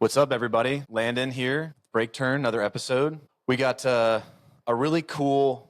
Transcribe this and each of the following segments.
What's up, everybody? Landon here, BreakTurn, another episode. We got a really cool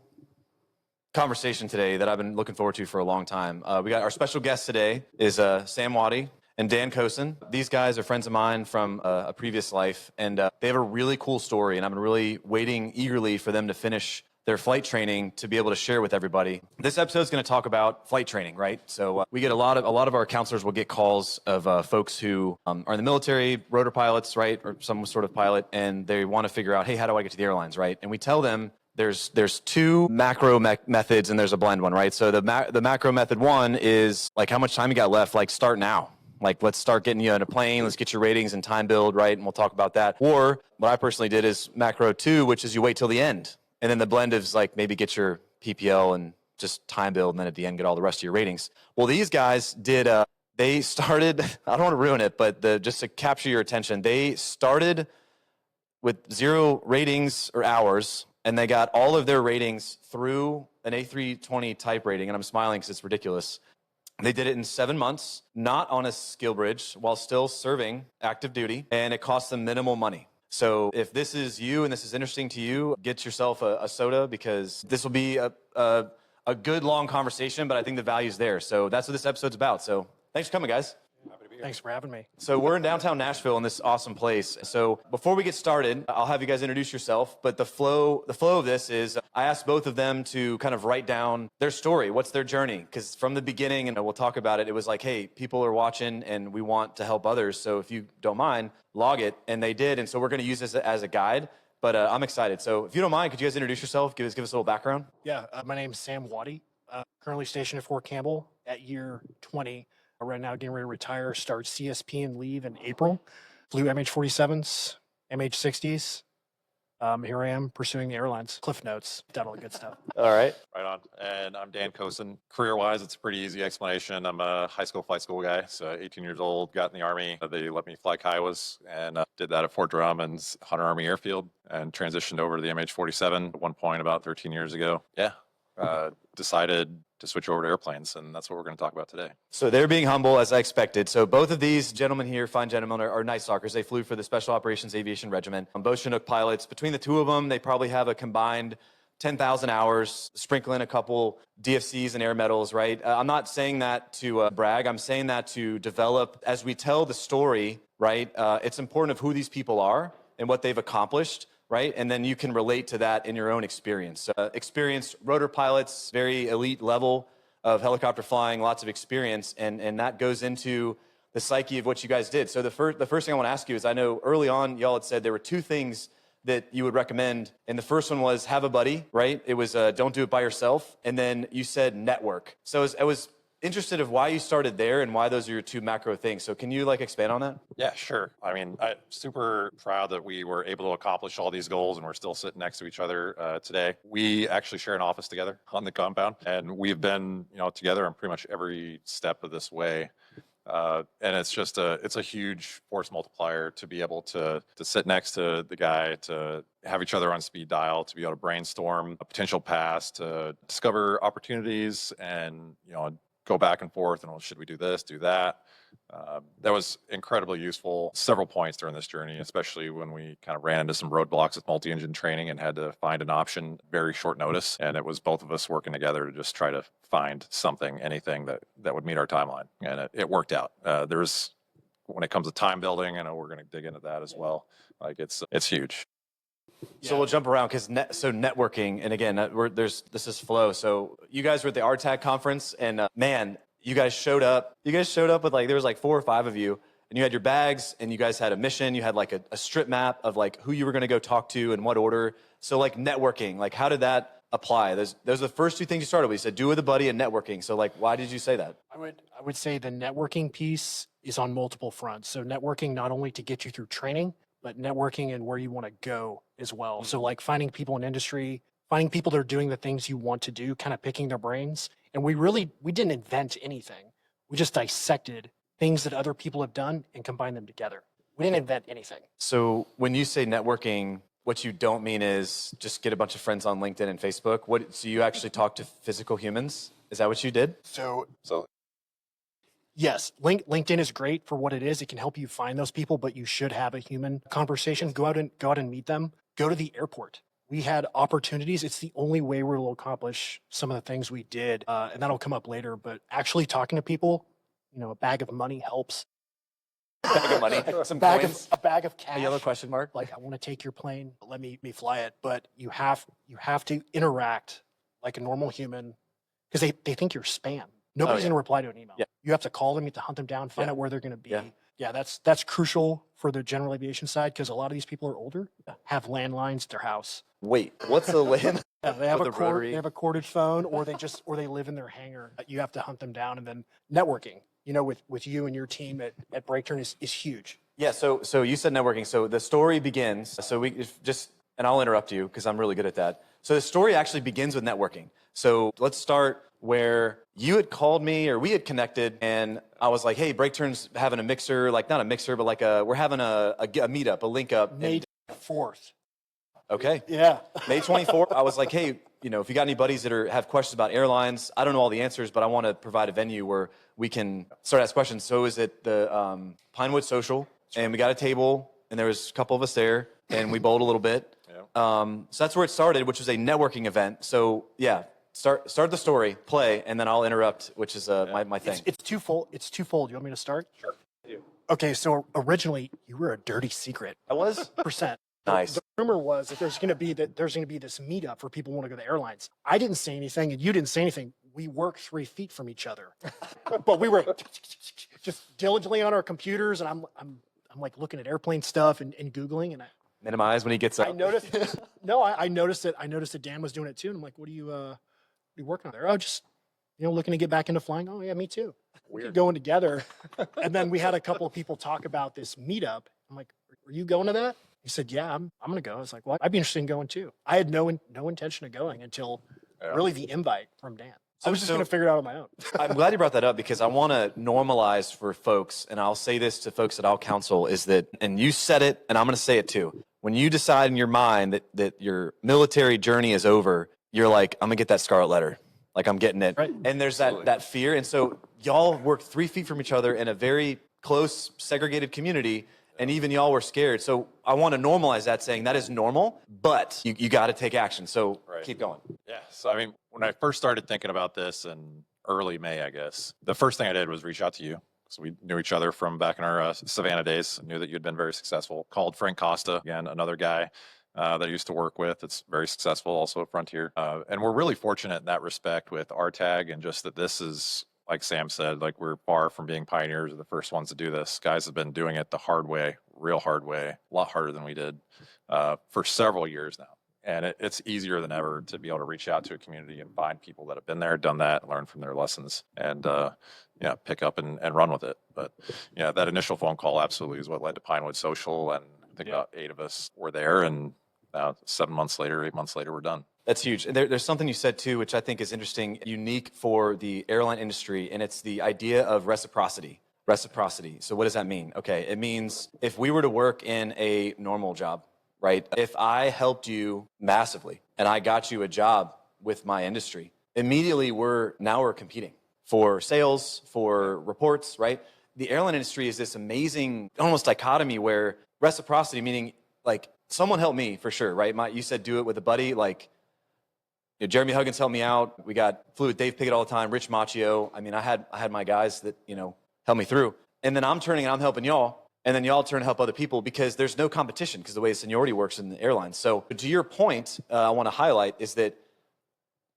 conversation today that I've been looking forward to for a long time. We got our special guest today is Sam Watte and Dan Cosson. These guys are friends of mine from a previous life, and they have a really cool story, and I've been really waiting eagerly for them to finish their flight training to be able to share with everybody. This episode is going to talk about flight training, right? So we get a lot of our counselors will get calls of folks who are in the military, rotor pilots, right, or some sort of pilot, and they want to figure out, hey, how do I get to the airlines, right? And we tell them there's two macro methods and there's a blend one, right? So the macro method one is like how much time you got left, like start now. Like, let's start getting you on a plane. Let's get your ratings and time build, right? And we'll talk about that. Or what I personally did is macro two, which is you wait till the end. And then the blend is like maybe get your PPL and just time build, and then at the end get all the rest of your ratings. Well, these guys did, they started, I don't want to ruin it, but just to capture your attention, they started with 0 ratings or hours, and they got all of their ratings through an A320 type rating, and I'm smiling because it's ridiculous. They did it in 7 months, not on a skill bridge, while still serving active duty, and it cost them minimal money. So if this is you and this is interesting to you, get yourself a soda, because this will be a good long conversation, but I think the value's there. So that's what this episode's about. So thanks for coming, guys. Happy to be here. Thanks for having me. So we're in downtown Nashville in this awesome place. So before we get started, I'll have you guys introduce yourself. But the flow of this is I asked both of them to kind of write down their story. What's their journey? Because from the beginning, and we'll talk about it, it was like, hey, people are watching and we want to help others. So if you don't mind, log it. And they did. And so we're going to use this as a guide. But I'm excited. So if you don't mind, could you guys introduce yourself? Give us a little background. Yeah, my name's Sam Watte. Currently stationed at Fort Campbell at year 20. Right now, getting ready to retire, start CSP and leave in April. Flew MH47s, MH60s. Here I am pursuing the airlines. Cliff notes, done all the good stuff. All right. Right on. And I'm Dan Cosson. Career-wise, it's a pretty easy explanation. I'm a high school flight school guy, so 18 years old, got in the Army. They let me fly Kiowas, and did that at Fort Drum and Hunter Army Airfield, and transitioned over to the MH47 at one point about 13 years ago. Yeah. Decided to switch over to airplanes, and that's what we're going to talk about today. So they're being humble, as I expected. So both of these gentlemen here, fine gentlemen, are Nightstalkers. They flew for the Special Operations Aviation Regiment. Both Chinook pilots. Between the two of them, they probably have a combined 10,000 hours, sprinkling a couple DFCs and air medals, right? I'm not saying that to brag. I'm saying that to develop, as we tell the story, right? It's important of who these people are and what they've accomplished, right? And then you can relate to that in your own experience. Experienced rotor pilots, very elite level of helicopter flying, lots of experience, and that goes into the psyche of what you guys did. So the first thing I want to ask you is, I know early on y'all had said there were 2 things that you would recommend, and the first one was have a buddy, right? It was don't do it by yourself, and then you said network. So I was interested of why you started there and why those are your 2 macro things. So can you expand on that? Yeah, sure. I mean, I'm super proud that we were able to accomplish all these goals, and we're still sitting next to each other today. We actually share an office together on the compound, and we've been, together on pretty much every step of this way. And it's a huge force multiplier to be able to sit next to the guy, to have each other on speed dial, to be able to brainstorm a potential pass, to discover opportunities, and go back and forth, and should we do this, do that? That was incredibly useful several points during this journey, especially when we kind of ran into some roadblocks with multi-engine training and had to find an option very short notice. And it was both of us working together to just try to find something, anything that would meet our timeline. And it worked out. When it comes to time building, I know we're going to dig into that as well. It's huge. So we'll jump around because networking, and again, this is flow. So you guys were at the RTAC conference, and man, you guys showed up. You guys showed up with there was 4 or 5 of you, and you had your bags, and you guys had a mission. You had a strip map of who you were going to go talk to in what order. So networking, how did that apply? Those are the first 2 things you started with. You said do with a buddy and networking. So why did you say that? I would say the networking piece is on multiple fronts. So networking not only to get you through training, but networking and where you want to go as well. Mm-hmm. So finding people in industry, finding people that are doing the things you want to do, kind of picking their brains. And we didn't invent anything. We just dissected things that other people have done and combined them together. We didn't invent anything. So when you say networking, what you don't mean is just get a bunch of friends on LinkedIn and Facebook. So you actually talk to physical humans? Is that what you did? So Yes, LinkedIn is great for what it is. It can help you find those people, but you should have a human conversation. Go out and meet them. Go to the airport. We had opportunities. It's the only way we will accomplish some of the things we did, and that'll come up later. But actually talking to people, a bag of money helps. Bag of money, some coins, A bag of cash. a yellow question mark. Like, I want to take your plane. Let me fly it. But you have to interact like a normal human because they think you're spam. Nobody's yeah. going to reply to an email. Yeah. You have to call them, you have to hunt them down, find Yeah. out where they're going to be. Yeah. Yeah, that's crucial for the general aviation side because a lot of these people are older, have landlines at their house. Wait, what's the land? Yeah, they have With a the rotary? they have a corded phone, or they live in their hangar. You have to hunt them down, and then networking. With you and your team at BreakTurn is huge. Yeah, so you said networking. So the story begins. So and I'll interrupt you because I'm really good at that. So the story actually begins with networking. So let's start where you had called me or we had connected, and I was like, hey, BreakTurn's having a mixer, like not a mixer, but like we're having a meetup, a link up. May 4th. Okay. Yeah. May 24th, I was like, hey, if you got any buddies that have questions about airlines, I don't know all the answers, but I want to provide a venue where we can start to ask questions. So is it the Pinewood Social, and we got a table, and there was a couple of us there, and we bowled a little bit. Yeah. So that's where it started, which was a networking event. So yeah, start the story, play, and then I'll interrupt, which is my thing. It's twofold. You want me to start? Sure. Okay, so originally you were a dirty secret. I was? Percent. Nice. The rumor was that there's going to be this meetup for people who want to go to airlines. I didn't say anything, and you didn't say anything. We work 3 feet from each other, but we were just diligently on our computers, and I'm like looking at airplane stuff and googling, and Minimize when he gets up. I noticed. No, I noticed it. I noticed that Dan was doing it too, and I'm like, "What are you working on there?" Oh, just looking to get back into flying. Oh yeah, me too. We keep going together, and then we had a couple of people talk about this meetup. I'm like, "Are you going to that?" He said, "Yeah, I'm going to go." I was like, "Well, I'd be interested in going too." I had no intention of going until really the invite from Dan. I was just going to figure it out on my own. I'm glad you brought that up because I want to normalize for folks, and I'll say this to folks that I'll counsel, is that, and you said it, and I'm going to say it too. When you decide in your mind that your military journey is over, you're like, I'm going to get that scarlet letter. Like, I'm getting it. Right. And there's that fear. And so y'all work 3 feet from each other in a very close, segregated community, and even y'all were scared. So I want to normalize that, saying that is normal, but you got to take action. So keep going. Yeah. So, I mean, when I first started thinking about this in early May, I guess, the first thing I did was reach out to you. So we knew each other from back in our Savannah days, knew that you'd been very successful. Called Frank Costa, again, another guy that I used to work with. It's very successful also at Frontier. And we're really fortunate in that respect with our tag, and just that this is, like Sam said, like we're far from being pioneers or the first ones to do this. Guys have been doing it the hard way, real hard way, a lot harder than we did for several years now. And it's easier than ever to be able to reach out to a community and find people that have been there, done that, learn from their lessons, and pick up and run with it. But yeah, that initial phone call absolutely is what led to Pinewood Social, and I think about 8 of us were there, and now 8 months later, we're done. That's huge. There's something you said too, which I think is interesting, unique for the airline industry, and it's the idea of reciprocity. Reciprocity. So what does that mean? Okay, it means if we were to work in a normal job, right? If I helped you massively and I got you a job with my industry, immediately we're competing for sales, for reports, right? The airline industry is this amazing almost dichotomy where reciprocity, meaning like someone helped me for sure, right? You said do it with a buddy, like Jeremy Huggins helped me out. We flew with Dave Pickett all the time, Rich Macchio. I mean, I had my guys that, helped me through. And then I'm turning and I'm helping y'all. And then y'all turn to help other people because there's no competition because the way seniority works in the airlines. So to your point, I want to highlight is that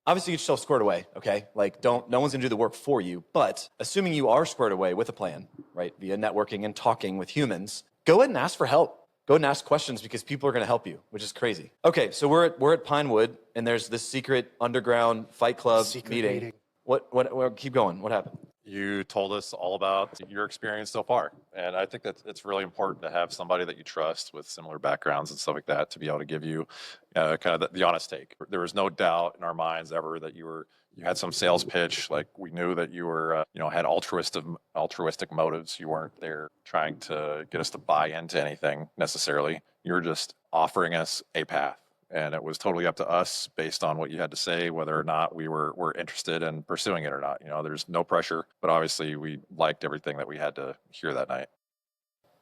obviously get yourself squared away, okay? Like no one's gonna do the work for you, but assuming you are squared away with a plan, right? Via networking and talking with humans, go ahead and ask for help. Go ahead and ask questions because people are gonna help you, which is crazy. Okay, so we're at Pinewood and there's this secret underground fight club meeting. What, keep going, what happened? You told us all about your experience so far. And I think that it's really important to have somebody that you trust with similar backgrounds and stuff like that to be able to give you kind of the honest take. There was no doubt in our minds ever that you had some sales pitch. Like we knew that you were, had altruistic motives. You weren't there trying to get us to buy into anything necessarily. You were just offering us a path. and it was totally up to us based on what you had to say, whether or not we were interested in pursuing it or not. There's no pressure, but obviously we liked everything that we had to hear that night.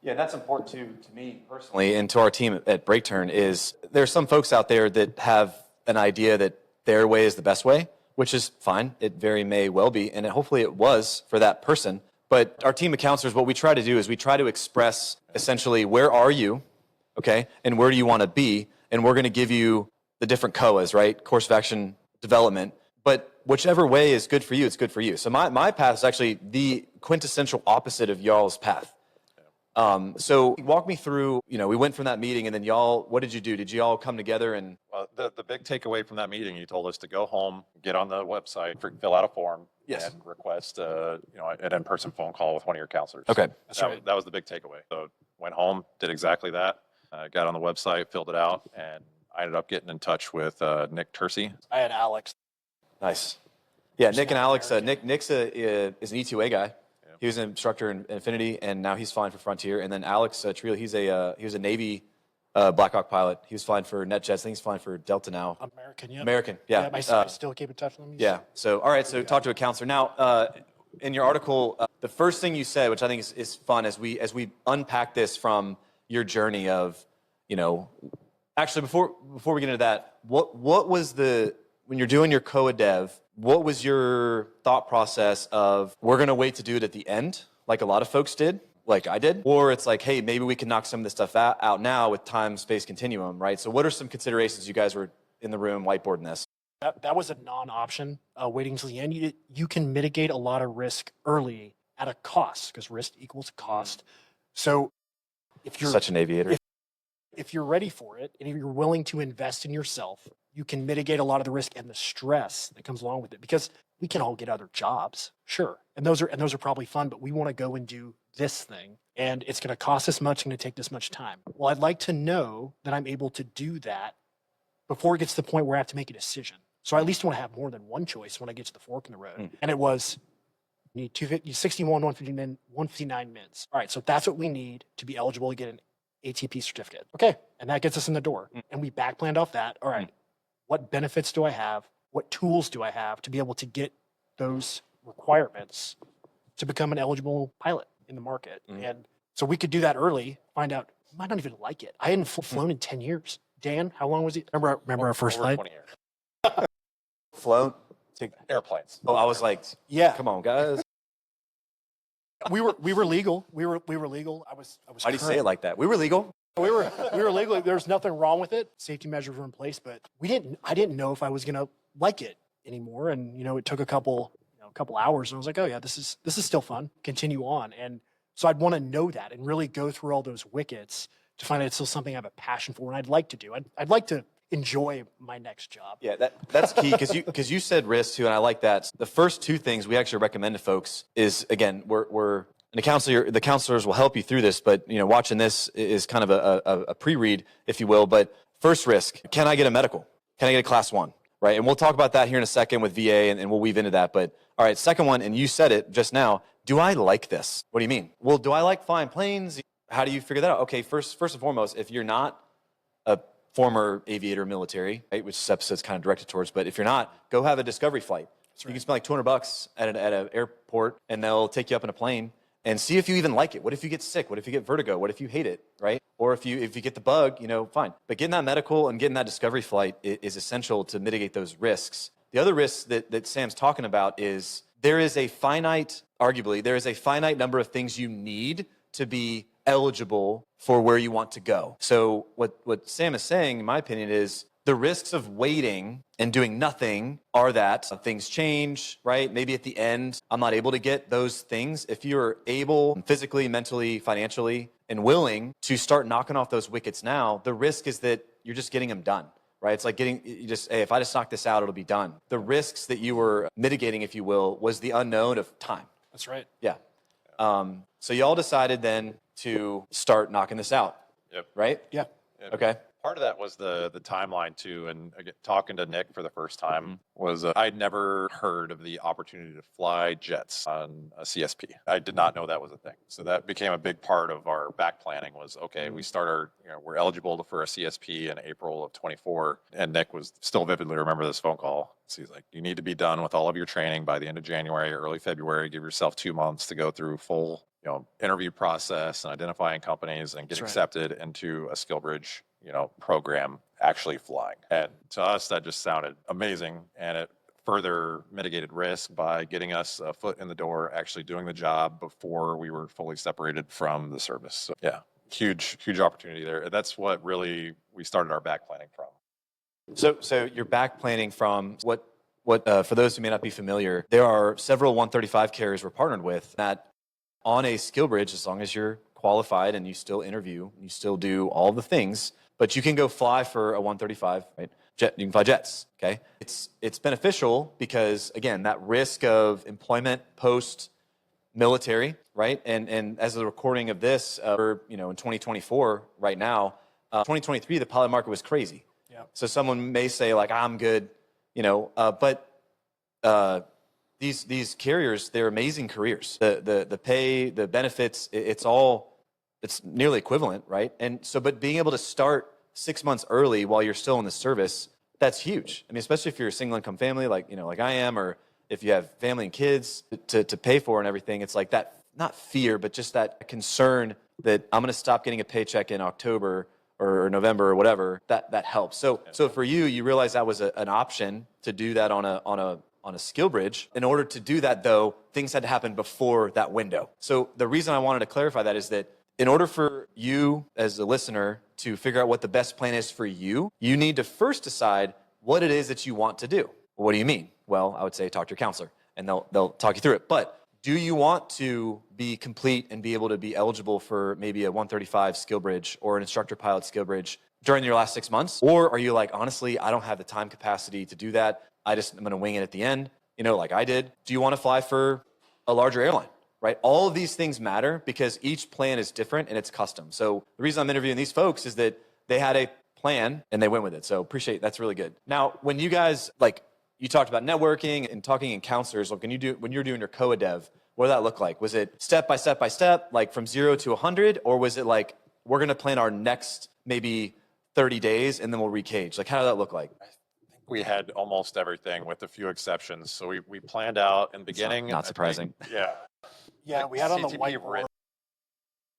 Yeah, that's important to me personally and to our team at BreakTurn is there's some folks out there that have an idea that their way is the best way, which is fine. It very may well be, and hopefully it was for that person. But our team of counselors, what we try to do is we try to express essentially where are you, okay, and where do you want to be, and we're going to give you the different COAs, right, course of action development. But whichever way is good for you, it's good for you. So my path is actually the quintessential opposite of y'all's path. So walk me through, we went from that meeting and then y'all, what did you do? Did you all come together and? Well, the big takeaway from that meeting, you told us to go home, get on the website, fill out a form, Yes. and request, an in-person phone call with one of your counselors. Okay. That's right. That was the big takeaway. So went home, did exactly that, got on the website, filled it out, and I ended up getting in touch with Nick Tersey. I had Alex. Nice. Yeah, Nick and not Alex, American. Nick's is an E2A guy. Yeah. He was an instructor in Infinity, and now he's flying for Frontier. And then Alex Trio, he was a Navy Black Hawk pilot. He was flying for NetJets. I think he's flying for Delta now. American, yeah. American, yeah. I still keep in touch with him. Yeah. So, all right. So, talk to a counselor now. In your article, the first thing you said, which I think is fun, as we unpack this from your journey of, actually before we get into that, what was when you're doing your COA dev, what was your thought process of we're going to wait to do it at the end, like a lot of folks did, like I did, or it's like, hey, maybe we can knock some of this stuff out now with time space continuum, right? So, what are some considerations? You guys were in the room whiteboarding this. That was a non-option. Waiting until the end, you can mitigate a lot of risk early at a cost because risk equals cost. So if you're Such an aviator. if you're ready for it and if you're willing to invest in yourself, you can mitigate a lot of the risk and the stress that comes along with it. Because we can all get other jobs, sure, and those are probably fun. But we want to go and do this thing, and it's going to cost this much, going to take this much time. Well, I'd like to know that I'm able to do that before it gets to the point where I have to make a decision. So I at least want to have more than one choice when I get to the fork in the road. And it was, you need 61, 159 mins. All right, so that's what we need to be eligible to get an ATP certificate. Okay, and that gets us in the door. And we back planned off that. All right, what benefits do I have? What tools do I have to be able to get those requirements to become an eligible pilot in the market? And so we could do that early, find out, I might not even like it. I hadn't flown in 10 years. Dan, how long was it? Remember our first Over flight? 20 years. Float. Airplanes. Oh, I was like, Yeah. come on, guys. We were legal. We were legal. I was Why do you say it like that? We were legal. We were legal. There was nothing wrong with it. Safety measures were in place, but I didn't know if I was gonna like it anymore. And it took a couple hours, and I was like, oh yeah, this is still fun. Continue on. And so I'd want to know that and really go through all those wickets to find out it's still something I have a passion for and I'd like to do. I'd like to enjoy my next job. Yeah, that's key because you said risk too, and I like that. The first two things we actually recommend to folks is, again, we're and the counselors will help you through this, but watching this is kind of a pre-read, if you will. But first risk: can I get a medical? Can I get a class 1? Right, and we'll talk about that here in a second with VA, and we'll weave into that. But all right, second one, and you said it just now. Do I like this? What do you mean? Well, do I like flying planes? How do you figure that out? Okay, first and foremost, if you're not a former aviator military, right, which this episode's kind of directed towards, but if you're not, go have a discovery flight. You can spend like $200 at an airport, and they'll take you up in a plane and see if you even like it. What if you get sick? What if you get vertigo? What if you hate it, right? Or if you get the bug, fine. But getting that medical and getting that discovery flight is essential to mitigate those risks. The other risk that Sam's talking about is arguably, there is a finite number of things you need to be eligible for where you want to go. So what Sam is saying, in my opinion, is the risks of waiting and doing nothing are that things change, right? Maybe at the end, I'm not able to get those things. If you're able physically, mentally, financially, and willing to start knocking off those wickets now, the risk is that you're just getting them done, right? It's like hey, if I just knock this out, it'll be done. The risks that you were mitigating, if you will, was the unknown of time. That's right. Yeah. So y'all decided then to start knocking this out. Yep. Right? Yeah. Yep. Okay. Part of that was the timeline too, and again, talking to Nick for the first time was I'd never heard of the opportunity to fly jets on a CSP. I did not know that was a thing, so that became a big part of our back planning. Was okay, we start our we're eligible for a CSP in April of 24, and Nick was still vividly remember this phone call. So he's like, you need to be done with all of your training by the end of January, early February. Give yourself 2 months to go through full interview process and identifying companies and get accepted into a SkillBridge program actually flying. And to us, that just sounded amazing. And it further mitigated risk by getting us a foot in the door, actually doing the job before we were fully separated from the service. So yeah, huge opportunity there. That's what really we started our back planning from. So you're back planning from what for those who may not be familiar, there are several 135 carriers we're partnered with that on a SkillBridge, as long as you're qualified and you still interview, you still do all the things, but you can go fly for a 135, right? You can fly jets, okay? It's beneficial because, again, that risk of employment post-military, right? And as of the recording of this, we're, in 2024 right now, 2023, the pilot market was crazy. Yeah. So someone may say, like, I'm good, but these carriers, they're amazing careers. The pay, the benefits, it's nearly equivalent, right? And so, but being able to start 6 months early while you're still in the service, that's huge. I mean, especially if you're a single income family, like I am, or if you have family and kids to pay for and everything, it's like that, not fear, but just that concern that I'm going to stop getting a paycheck in October or November or whatever. That helps. So for you realize that was an option to do that on a SkillBridge. In order to do that, though, things had to happen before that window. So the reason I wanted to clarify that is that in order for you as a listener to figure out what the best plan is for you, you need to first decide what it is that you want to do. What do you mean? Well, I would say talk to your counselor, and they'll talk you through it. But do you want to be complete and be able to be eligible for maybe a 135 SkillBridge or an instructor pilot SkillBridge during your last 6 months? Or are you like, honestly, I don't have the time capacity to do that. I'm going to wing it at the end, like I did. Do you want to fly for a larger airline, right? All of these things matter because each plan is different and it's custom. So the reason I'm interviewing these folks is that they had a plan and they went with it. So appreciate, that's really good. Now, when you guys, you talked about networking and talking in counselors, when you're doing your COA dev, what did that look like? Was it step by step, like from 0 to 100? Or was it like, we're going to plan our next maybe 30 days and then we'll recage? Like, how did that look like? We had almost everything with a few exceptions. So we planned out in the beginning. Not surprising. Yeah, we had on the CTP whiteboard.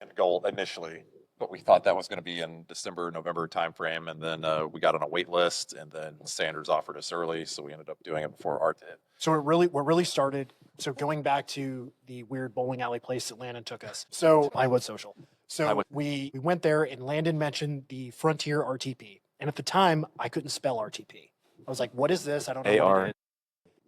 and goal initially, but we thought that was going to be in December, November timeframe. And then we got on a wait list, and then Sanders offered us early. So we ended up doing it before Art did. So what really started, so going back to the weird bowling alley place that Landon took us. So Highwood Social. So we went there and Landon mentioned the Frontier RTP. And at the time, I couldn't spell RTP. I was like, what is this? I don't know what it is.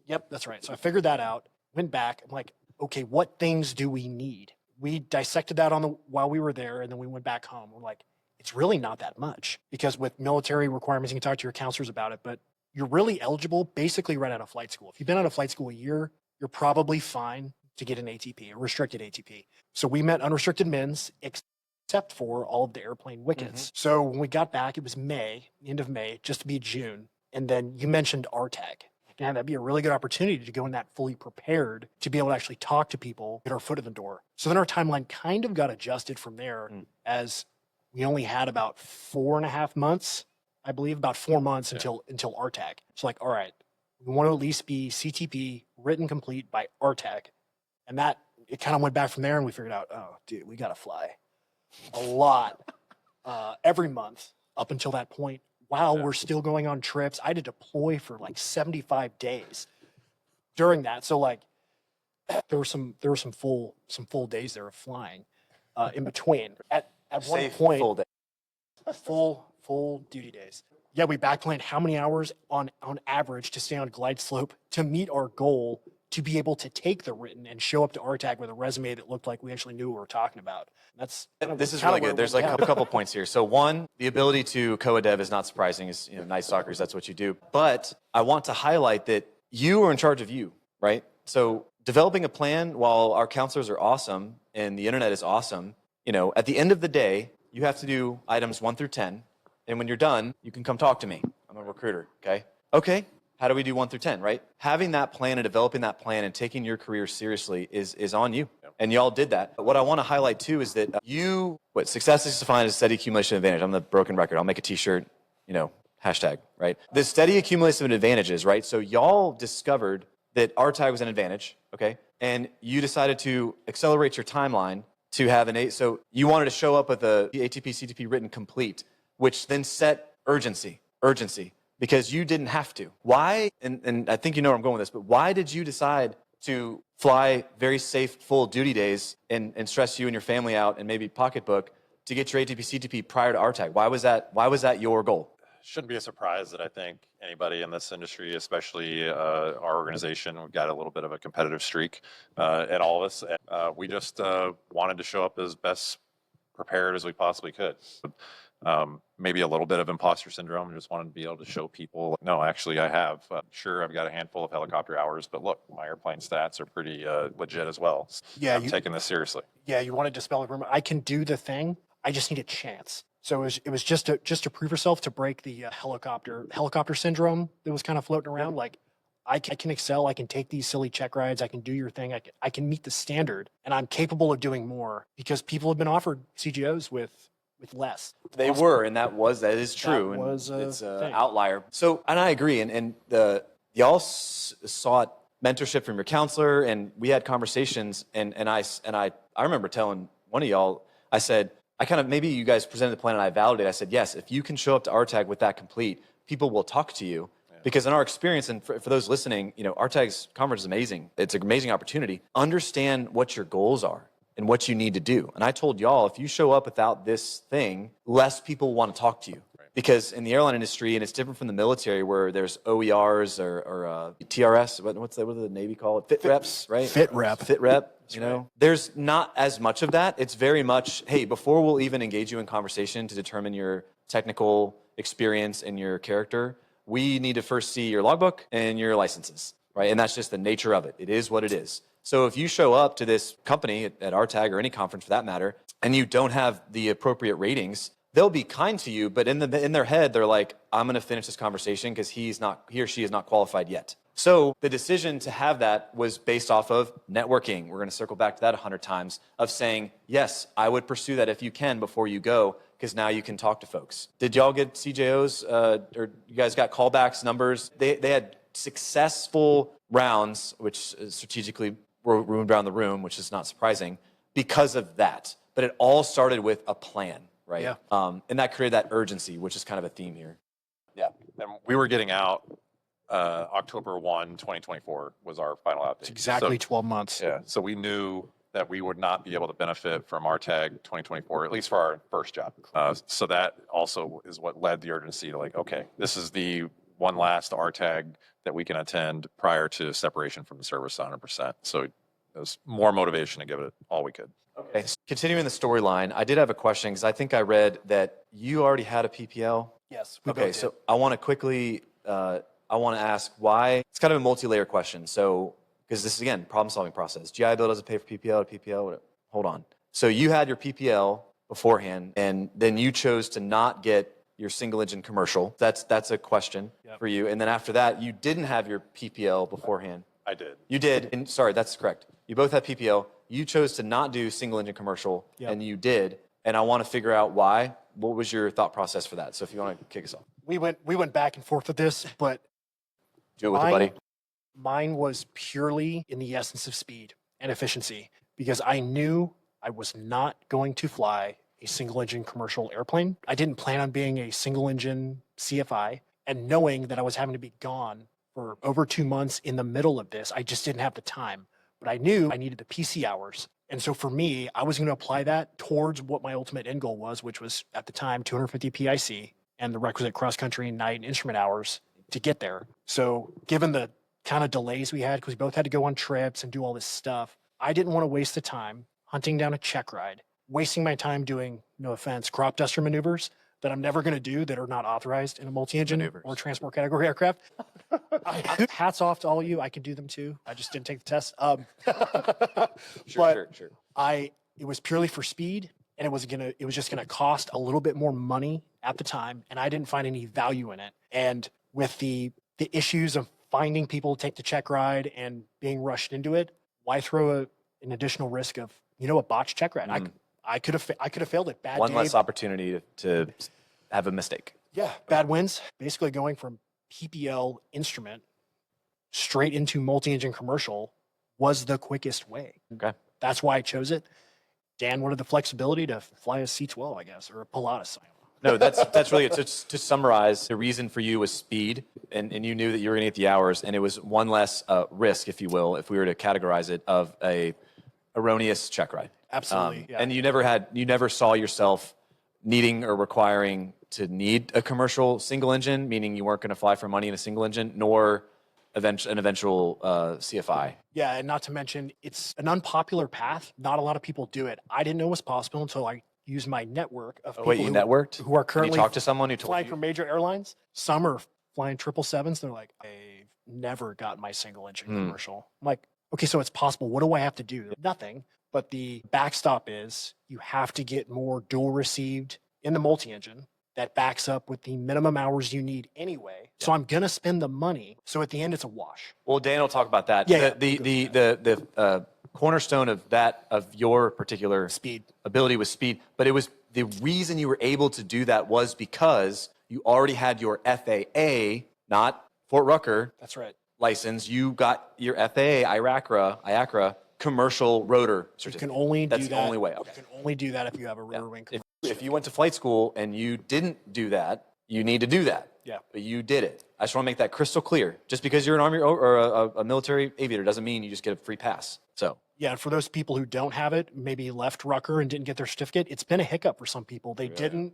Yep, that's right. So I figured that out, went back. I'm like, okay, what things do we need? We dissected that while we were there, and then we went back home. We're like, it's really not that much because with military requirements, you can talk to your counselors about it, but you're really eligible basically right out of flight school. If you've been out of flight school a year, you're probably fine to get an ATP, a restricted ATP. So we met unrestricted mins, except for all of the airplane wickets. Mm-hmm. So when we got back, it was May, end of May, just to be June. And then you mentioned RTAG. Man, that'd be a really good opportunity to go in that fully prepared to be able to actually talk to people, get our foot in the door. So then our timeline kind of got adjusted from there as we only had about 4.5 months, I believe, about 4 months until RTAG. So like, all right, we want to at least be CTP written complete by RTAG. And that, it kind of went back from there and we figured out, oh, dude, we got to fly a lot every month up until that point. While we're still going on trips, I had to deploy for like 75 days during that. So like there were some full days there of flying in between. At one point, full duty days. Yeah, we backplanned how many hours on average to stay on glide slope to meet our goal to be able to take the written and show up to RTAG with a resume that looked like we actually knew what we were talking about. This is really good. There's like a couple points here. So one, the ability to COA dev is not surprising. Is Nightstalkers, that's what you do. But I want to highlight that you are in charge of you, right? So developing a plan, while our counselors are awesome and the internet is awesome, at the end of the day, you have to do items 1 through 10, And when you're done, you can come talk to me. I'm a recruiter, okay? Okay, how do we do 1 through 10, right? Having that plan and developing that plan and taking your career seriously is on you. Yep. And y'all did that. But what I want to highlight too is that success is defined as steady accumulation of advantage. I'm the broken record. I'll make a t-shirt, hashtag, right? The steady accumulation of advantages, right? So y'all discovered that RTAG was an advantage, okay? And you decided to accelerate your timeline to have so you wanted to show up with the ATP CTP written complete, which then set urgency, because you didn't have to. Why, and I think you know where I'm going with this, but why did you decide to fly very safe, full duty days and stress you and your family out and maybe pocketbook to get your ATP CTP prior to RTAG? Why was that your goal? Shouldn't be a surprise that I think anybody in this industry, especially our organization, we've got a little bit of a competitive streak at all of us. We just wanted to show up as best prepared as we possibly could. Maybe a little bit of imposter syndrome. Just wanted to be able to show people, no, actually I have. Sure, I've got a handful of helicopter hours, but look, my airplane stats are pretty legit as well. Yeah, I'm taking this seriously. Yeah, you want to dispel a rumor. I can do the thing. I just need a chance. So it was just to prove yourself, to break the helicopter syndrome that was kind of floating around. Like, I can excel. I can take these silly check rides. I can do your thing. I can meet the standard, and I'm capable of doing more because people have been offered CGOs with less. They were, and that is true. That was it's an outlier. So, and I agree. And y'all sought mentorship from your counselor, and we had conversations. And I remember telling one of y'all, I said, maybe you guys presented the plan and I validated. I said, yes, if you can show up to RTAG with that complete, people will talk to you. Yeah. Because in our experience, and for those listening, RTAG's conference is amazing. It's an amazing opportunity. Understand what your goals are and what you need to do. And I told y'all, if you show up without this thing, less people want to talk to you. Right. Because in the airline industry, and it's different from the military where there's OERs or TRS, what do the Navy call it? Fit reps, right? Fit rep. There's not as much of that. It's very much, hey, before we'll even engage you in conversation to determine your technical experience and your character, we need to first see your logbook and your licenses, right? And that's just the nature of it. It is what it is. So if you show up to this company at RTAG or any conference for that matter, and you don't have the appropriate ratings, they'll be kind to you, but in their head, they're like, I'm going to finish this conversation because he or she is not qualified yet. So the decision to have that was based off of networking. We're going to circle back to that 100 times of saying, yes, I would pursue that if you can before you go, because now you can talk to folks. Did y'all get CJOs or you guys got callbacks, numbers? They had successful rounds, which strategically were moved around the room, which is not surprising because of that. But it all started with a plan, right? Yeah. And that created that urgency, which is kind of a theme here. Yeah, and we were getting out October 1, 2024 was our final update. It's exactly 12 months. Yeah, so we knew that we would not be able to benefit from RTAG 2024, at least for our first job. So that also is what led the urgency to okay, this is the one last RTAG that we can attend prior to separation from the service 100%. So it was more motivation to give it all we could. Okay, so continuing the storyline, I did have a question because I think I read that you already had a PPL. Yes. Okay, so I want to quickly, I want to ask why. It's kind of a multi-layer question. So, because this is, again, problem-solving process. GI Bill doesn't pay for PPL to PPL. Whatever. Hold on. So you had your PPL beforehand, and then you chose to not get your single-engine commercial. That's a question for you. And then after that, you didn't have your PPL beforehand. I did. You did. And sorry, that's correct. You both had PPL. You chose to not do single-engine commercial, and you did. And I want to figure out why. What was your thought process for that? So if you want to kick us off. We went back and forth with this, but do it with it, buddy. Mine was purely in the essence of speed and efficiency because I knew I was not going to fly a single-engine commercial airplane. I didn't plan on being a single-engine CFI, and knowing that I was having to be gone for over 2 months in the middle of this, I just didn't have the time. But I knew I needed the PC hours. And so for me, I was going to apply that towards what my ultimate end goal was, which was at the time 250 PIC and the requisite cross-country night and instrument hours to get there. So given the kind of delays we had, because we both had to go on trips and do all this stuff, I didn't want to waste the time hunting down a check ride, wasting my time doing, no offense, crop duster maneuvers that I'm never going to do that are not authorized in a multi-engine or transport category aircraft. Hats off to all of you. I can do them too. I just didn't take the test. Sure. It was purely for speed, and it was just gonna cost a little bit more money at the time, and I didn't find any value in it. And with the issues of finding people to take the check ride and being rushed into it, why throw an additional risk of, a botched check ride? I could have failed it. Bad One day, less opportunity to have a mistake. yeah, bad wins. Basically going from PPL instrument straight into multi-engine commercial was the quickest way. Okay. That's why I chose it. Dan wanted the flexibility to fly a C-12, I guess, or a Pilatus. No, that's really it. So to summarize, the reason for you was speed, and you knew that you were going to get the hours, and it was one less risk, if you will, if we were to categorize it, of a erroneous check ride. Absolutely. Yeah. And you never saw yourself needing or requiring to need a commercial single engine, meaning you weren't going to fly for money in a single engine, nor an eventual CFI. Yeah, and not to mention, it's an unpopular path. Not a lot of people do it. I didn't know it was possible until I used my network of people you networked? who are currently Did you talk to someone who told flying you? for major airlines. Some are flying 777s. They're like, I've never got my single engine commercial. I'm like, okay, so it's possible. What do I have to do? Nothing. But the backstop is you have to get more dual received in the multi-engine that backs up with the minimum hours you need anyway. So I'm going to spend the money. So at the end, it's a wash. Well, Dan will talk about that. Yeah, The cornerstone of your particular Speed. ability was speed, but it was the reason you were able to do that was because you already had your FAA, not Fort Rucker That's right. license. You got your FAA IACRA commercial rotor You certificate. can only That's do the that. only way. You Okay. can only do that if you have a rear wing. If you went to flight school and you didn't do that, you need to do that. Yeah. But you did it. I just want to make that crystal clear. Just because you're an Army or a military aviator doesn't mean you just get a free pass. So Yeah, and for those people who don't have it, maybe left Rucker and didn't get their certificate, it's been a hiccup for some people. They don't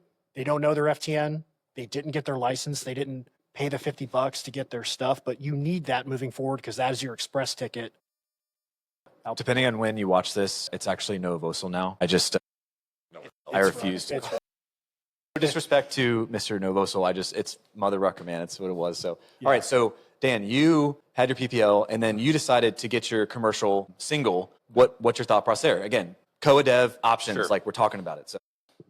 know their FTN, they didn't get their license, they didn't pay the $50 to get their stuff, but you need that moving forward because that is your express ticket. depending on when you watch this, it's actually no Vosel now. I refuse to. It's No disrespect to Mr. Novosel, it's Mother Rucker, man. That's what it was. So, all right. So, Dan, you had your PPL, and then you decided to get your commercial single. What's your thought process there? Again, co-dev options, Sure. like we're talking about it.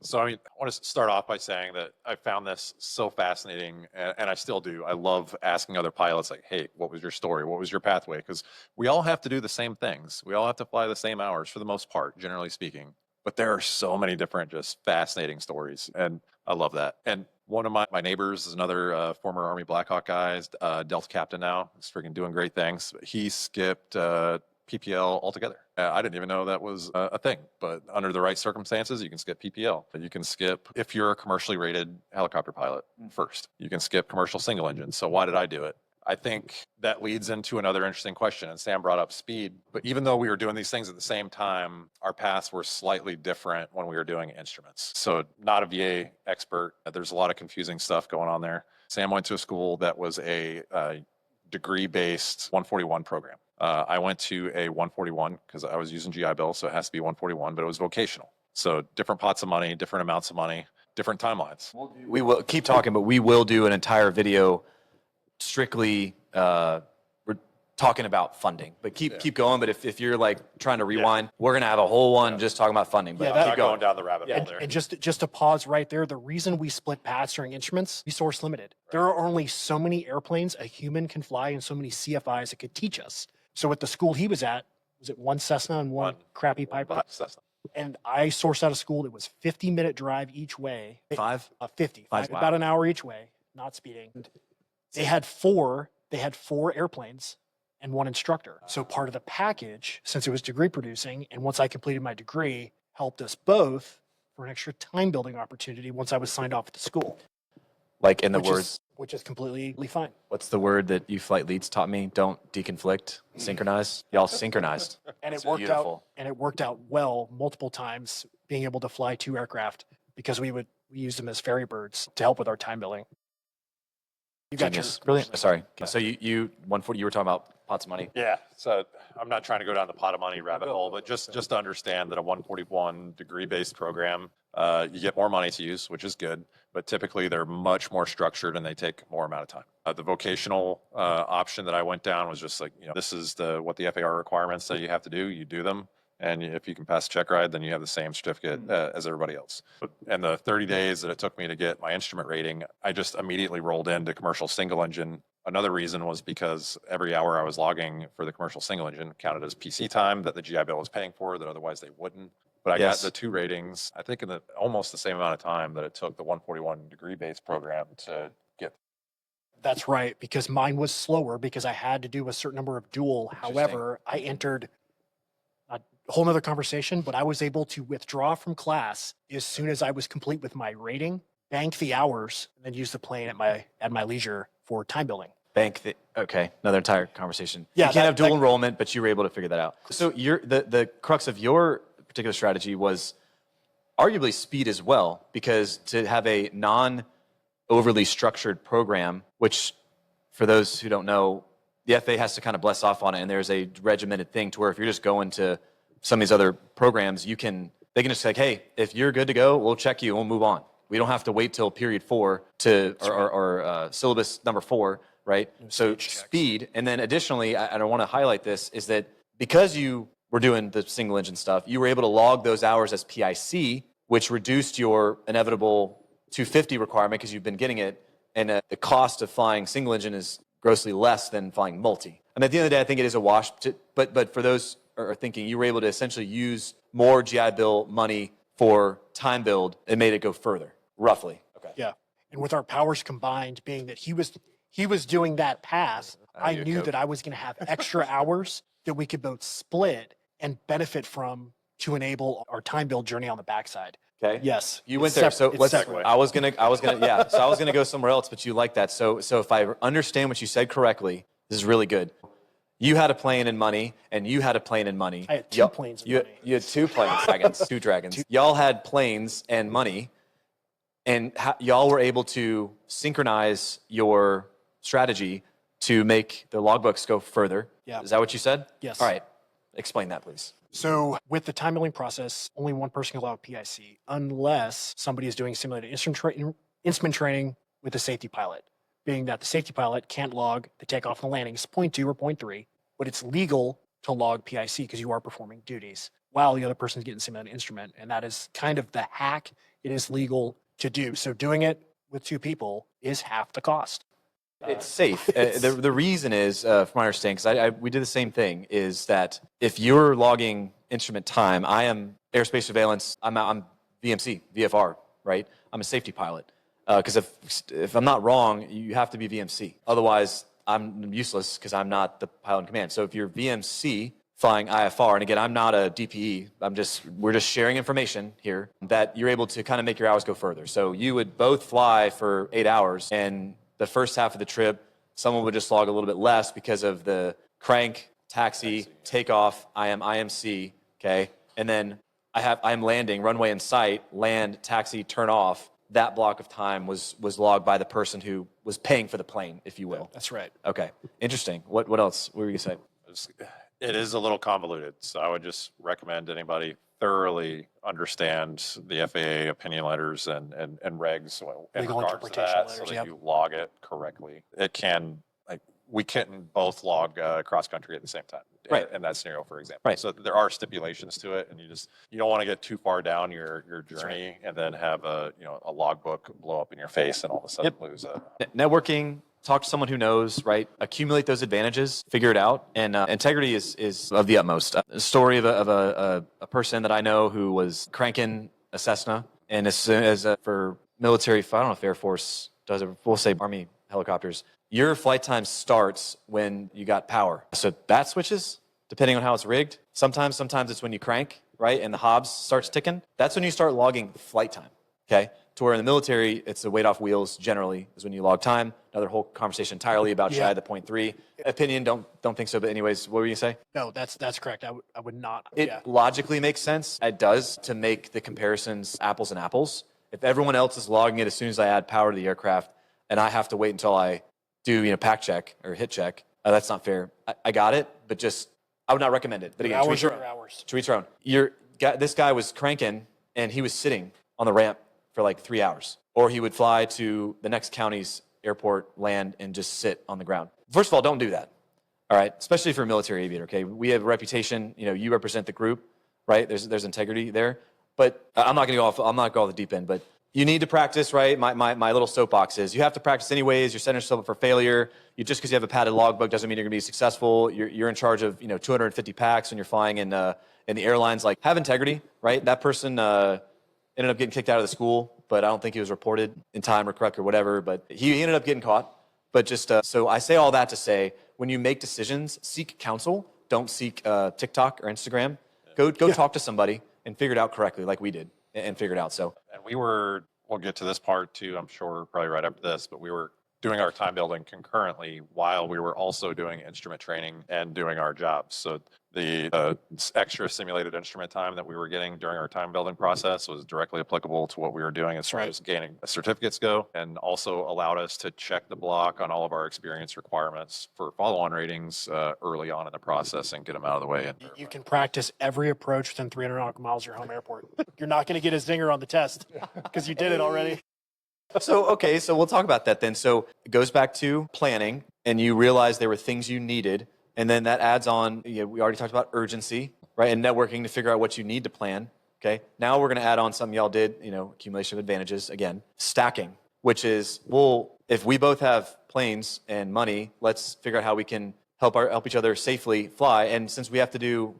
So, I want to start off by saying that I found this so fascinating, and I still do. I love asking other pilots, like, hey, what was your story? What was your pathway? Because we all have to do the same things. We all have to fly the same hours for the most part, generally speaking. But there are so many different, just fascinating stories, and I love that. And one of my neighbors is another former Army Black Hawk guy, Delta captain now. He's freaking doing great things. He skipped PPL altogether. I didn't even know that was a thing, but under the right circumstances, you can skip PPL. You can skip, if you're a commercially rated helicopter pilot first, you can skip commercial single engine. So why did I do it? I think that leads into another interesting question, and Sam brought up speed. But even though we were doing these things at the same time, our paths were slightly different when we were doing instruments. So not a VA expert. There's a lot of confusing stuff going on there. Sam went to a school that was a degree-based 141 program. I went to a 141 because I was using GI Bill, so it has to be 141, but it was vocational. So different pots of money, different amounts of money, different timelines. We will keep talking, but we will do an entire video strictly we're talking about funding. But keep going. But if you're like trying to rewind, we're gonna have a whole one just talking about funding. But Yeah, keep going. down the rabbit hole there. And just to pause right there, the reason we split paths during instruments, resource limited. There are only so many airplanes a human can fly and so many CFIs that could teach us. So at the school he was at, was it one Cessna and one crappy Piper? And I sourced out a school that was 50-minute drive each way. 50, Wow. about an hour each way, not speeding. They had four airplanes and one instructor. So part of the package, since it was degree producing, and once I completed my degree, helped us both for an extra time building opportunity once I was signed off at the school. Like in the words, which is completely fine. what's the word that you flight leads taught me? Don't deconflict, synchronize. Y'all synchronized. And That's it worked beautiful. out. And it worked out well multiple times, being able to fly two aircraft because we used them as ferry birds to help with our time billing. You got Genius. your Brilliant. Sorry. So you 140. You were talking about pots of money. Yeah, so I'm not trying to go down the pot of money rabbit hole, but just to understand that a 141 degree-based program, you get more money to use, which is good, but typically they're much more structured and they take more amount of time. The vocational option that I went down was just like, this is what the FAR requirements that you have to do. You do them. And if you can pass check ride, then you have the same certificate as everybody else. And the 30 days that it took me to get my instrument rating, I just immediately rolled into commercial single engine. Another reason was because every hour I was logging for the commercial single engine counted as PC time that the GI Bill was paying for, that otherwise they wouldn't. But I got the 2 ratings, I think in almost the same amount of time that it took the 141 degree base program to get. That's right, because mine was slower because I had to do a certain number of dual. However, I entered a whole nother conversation, but I was able to withdraw from class as soon as I was complete with my rating, bank the hours, and then use the plane at my leisure for time building. Okay, another entire conversation. Yeah, you can't have dual enrollment, but you were able to figure that out. So the crux of your particular strategy was arguably speed as well, because to have a non-overly structured program, which for those who don't know, the FAA has to kind of bless off on it, and there's a regimented thing to where if you're just going to some of these other programs, they can just say, hey, if you're good to go, we'll check you and we'll move on. We don't have to wait till period 4 or syllabus number 4, right? So speed, and then additionally, I want to highlight this, is that because you were doing the single engine stuff, you were able to log those hours as PIC, which reduced your inevitable 250 requirement because you've been getting it, and the cost of flying single engine is grossly less than flying multi. And at the end of the day, I think it is a wash. But for those who are thinking, you were able to essentially use more GI Bill money for time build and made it go further, roughly. Okay. Yeah, and with our powers combined, being that he was doing that path, I knew that I was going to have extra hours that we could both split and benefit from to enable our time build journey on the backside. Okay. Yes, You went there. So let's. separate. I was gonna. Yeah. So I was gonna go somewhere else, but you like that. So if I understand what you said correctly, this is really good. You had a plane and money, and you had a plane and money. I had 2 planes and money. You had 2 planes, two dragons. Y'all had planes and money, and y'all were able to synchronize your strategy to make the logbooks go further. Yeah. Is that what you said? Yes. All right. Explain that, please. So with the time building process, only one person can allow PIC unless somebody is doing simulated instrument training with a safety pilot, being that the safety pilot can't log the takeoff and landings, point 2 or point 3, but it's legal to log PIC because you are performing duties while the other person is getting simulated instrument. And that is kind of the hack. It is legal to do. So doing it with 2 people is half the cost. It's safe. The reason is, from my understanding, because we did the same thing, is that if you're logging instrument time, I am airspace surveillance, I'm VMC, VFR, right? I'm a safety pilot. Because if I'm not wrong, you have to be VMC. Otherwise, I'm useless because I'm not the pilot in command. So if you're VMC flying IFR, and again, I'm not a DPE, we're just sharing information here, that you're able to kind of make your hours go further. So you would both fly for 8 hours, and the first half of the trip, someone would just log a little bit less because of the crank, taxi, takeoff, I am IMC, okay? And then I am landing, runway in sight, land, taxi, turn off. That block of time was logged by the person who was paying for the plane, if you will. That's right. Okay, interesting. What else? What were you going to say? It is a little convoluted, so I would just recommend anybody thoroughly understand the FAA opinion letters and regs in Legal regards to interpretation that, letters, so that yep. you log it correctly. It can, we couldn't both log cross country at the same time, Right. in that scenario, for example. Right. So there are stipulations to it, and you don't want to get too far down your journey and then have a logbook blow up in your face and all of a sudden lose a. Networking, talk to someone who knows, right? Accumulate those advantages, figure it out, and integrity is of the utmost. A story of a person that I know who was cranking a Cessna, and as soon as for military, I don't know if Air Force does it, we'll say Army helicopters, your flight time starts when you got power. So that switches, depending on how it's rigged. Sometimes it's when you crank, right? And the Hobbs starts ticking. That's when you start logging flight time, okay? To where in the military, it's the weight off wheels generally is when you log time. Another whole conversation entirely about shy of the 0.3. Opinion, don't think so. But anyways, what were you going to say? No, that's correct. I would not. It logically makes sense. It does to make the comparisons apples and apples. If everyone else is logging it as soon as I add power to the aircraft and I have to wait until I do pack check or hit check, that's not fair. I got it, but just I would not recommend it. But again, hours to each your own. This guy was cranking and he was sitting on the ramp for like 3 hours. Or he would fly to the next county's airport, land, and just sit on the ground. First of all, don't do that. All right, especially if you're a military aviator, okay? We have a reputation, you represent the group. right? There's integrity there. But I'm not going to go off. I'm not going off the deep end. But you need to practice, right? My little soapbox is you have to practice anyways. You're setting yourself up for failure. Just because you have a padded logbook doesn't mean you're going to be successful. You're in charge of 250 packs when you're flying in the airlines. Like, have integrity, right? That person ended up getting kicked out of the school, but I don't think he was reported in time or correct or whatever. But he ended up getting caught. But just so I say all that to say, when you make decisions, seek counsel. Don't seek TikTok or Instagram. Go talk to somebody and figure it out correctly, like we did, and figure it out. So, And we'll get to this part too, I'm sure, probably right after this, but we were doing our time building concurrently while we were also doing instrument training and doing our jobs. So the extra simulated instrument time that we were getting during our time building process was directly applicable to what we were doing as far as gaining certificates go, and also allowed us to check the block on all of our experience requirements for follow-on ratings early on in the process and get them out of the way. And You can practice every approach within 300 nautical miles of your home airport. You're not going to get a zinger on the test because you did it already. so we'll talk about that then. So it goes back to planning, and you realize there were things you needed, and then that adds on. We already talked about urgency, right, and networking to figure out what you need to plan. Okay, now we're going to add on something y'all did. Accumulation of advantages again, stacking, which is, well, if we both have planes and money, let's figure out how we can help each other safely fly. And since we have to do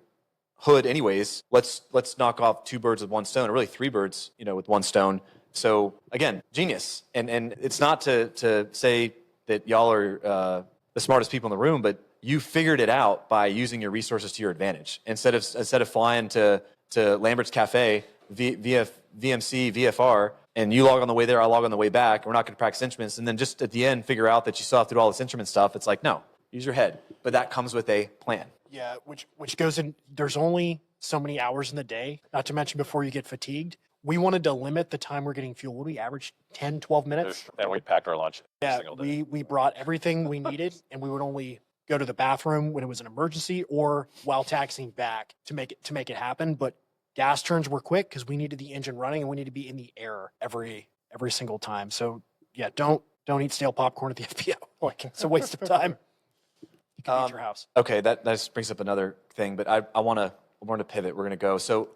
hood anyways, let's knock off two birds with one stone, or really three birds, with one stone. So again, genius. And it's not to say that y'all are the smartest people in the room, but you figured it out by using your resources to your advantage. Instead of flying to Lambert's Cafe via VMC, VFR, and you log on the way there, I log on the way back, we're not going to practice instruments, and then just at the end figure out that you still have to do all this instrument stuff. It's like, no, use your head. But that comes with a plan. Yeah, which goes in, there's only so many hours in the day, not to mention before you get fatigued. We wanted to limit the time we're getting fuel. What do we average? 10, 12 minutes? And we packed our lunch every Yeah, single day. we brought everything we needed, and we would only go to the bathroom when it was an emergency or while taxiing back to make it happen. But gas turns were quick because we needed the engine running, and we need to be in the air every single time. So yeah, don't eat stale popcorn at the FPO. Like, it's a waste of time. You can eat your house. Okay, that just brings up another thing, but I want to pivot. We're going to go. So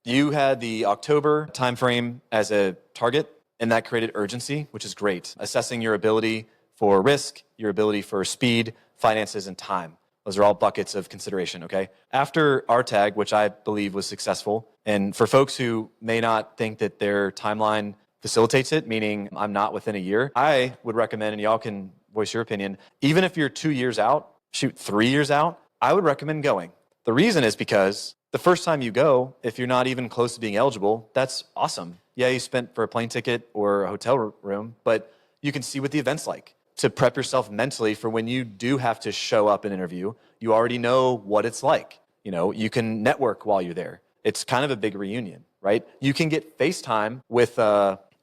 you had the October timeframe as a target, and that created urgency, which is great. Assessing your ability for risk, your ability for speed, finances, and time. Those are all buckets of consideration, okay? After RTAG, which I believe was successful, and for folks who may not think that their timeline facilitates it, meaning I'm not within a year, I would recommend, and y'all can voice your opinion, even if you're 2 years out, 3 years out, I would recommend going. The reason is because the first time you go, if you're not even close to being eligible, that's awesome. Yeah, you spent for a plane ticket or a hotel room, but you can see what the event's like. To prep yourself mentally for when you do have to show up and interview, you already know what it's like. You can network while you're there. It's kind of a big reunion, right? You can get FaceTime with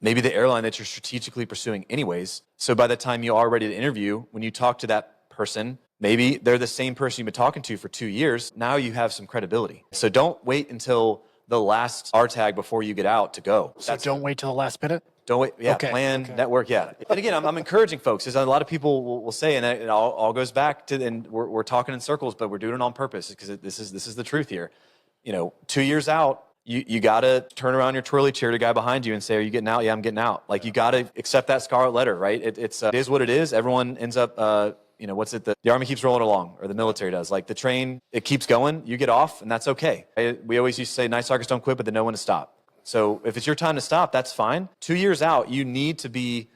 maybe the airline that you're strategically pursuing anyways. So by the time you are ready to interview, when you talk to that person, maybe they're the same person you've been talking to for 2 years. Now you have some credibility. So don't wait until the last RTAG before you get out to go. So don't wait till the last minute? Don't wait. Yeah, Okay, plan, okay. network. Yeah. And again, I'm encouraging folks. As a lot of people will say, and it all goes back to, and we're talking in circles, but we're doing it on purpose because this is the truth here. 2 years out, you got to turn around your twirly chair to the guy behind you and say, "Are you getting out?" "Yeah, I'm getting out." Like, you got to accept that scarlet letter, right? It is what it is. Everyone ends up, what's it? The Army keeps rolling along, or the military does. Like, the train, it keeps going. You get off, and that's okay. We always used to say, "Nightstalkers don't quit, but they know when to stop." So if it's your time to stop, that's fine. 2 years out, you need to be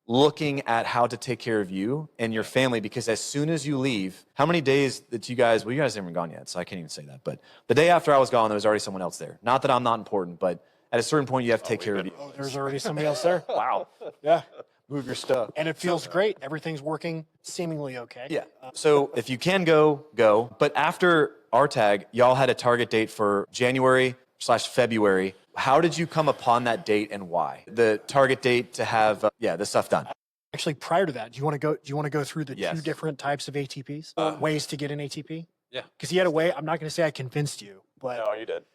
looking at how to take care of you and your family, because as soon as you leave, how many days that you guys haven't gone yet, so I can't even say that. But the day after I was gone, there was already someone else there. Not that I'm not important, but at a certain point, you have to take care of you. Oh, there's already somebody else there? Wow. Yeah. Move your stuff. And it feels great. Everything's working seemingly okay. Yeah. So if you can go. But after RTAG, y'all had a target date for January/February. How did you come upon that date, and why? The target date to have this stuff done. Actually, prior to that, do you want to go through the Yes. two different types of ATPs? Ways to get an ATP? Yeah. Because he had a way, I'm not going to say I convinced you, but No, you did.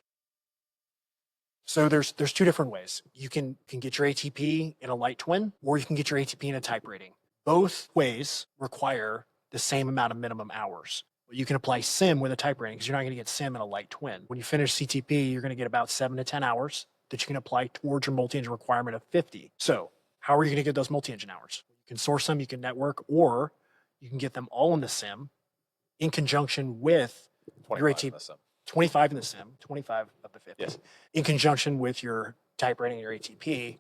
so there's two different ways. You can get your ATP in a light twin, or you can get your ATP in a type rating. Both ways require the same amount of minimum hours. But you can apply sim with a type rating because you're not going to get sim in a light twin. When you finish CTP, you're going to get about 7 to 10 hours that you can apply towards your multi-engine requirement of 50. So how are you going to get those multi-engine hours? You can source them, you can network, or you can get them all in the sim in conjunction with your 25 AT, in the sim. 25 in the sim, 25 of the 50, Yes. in conjunction with your type rating and your ATP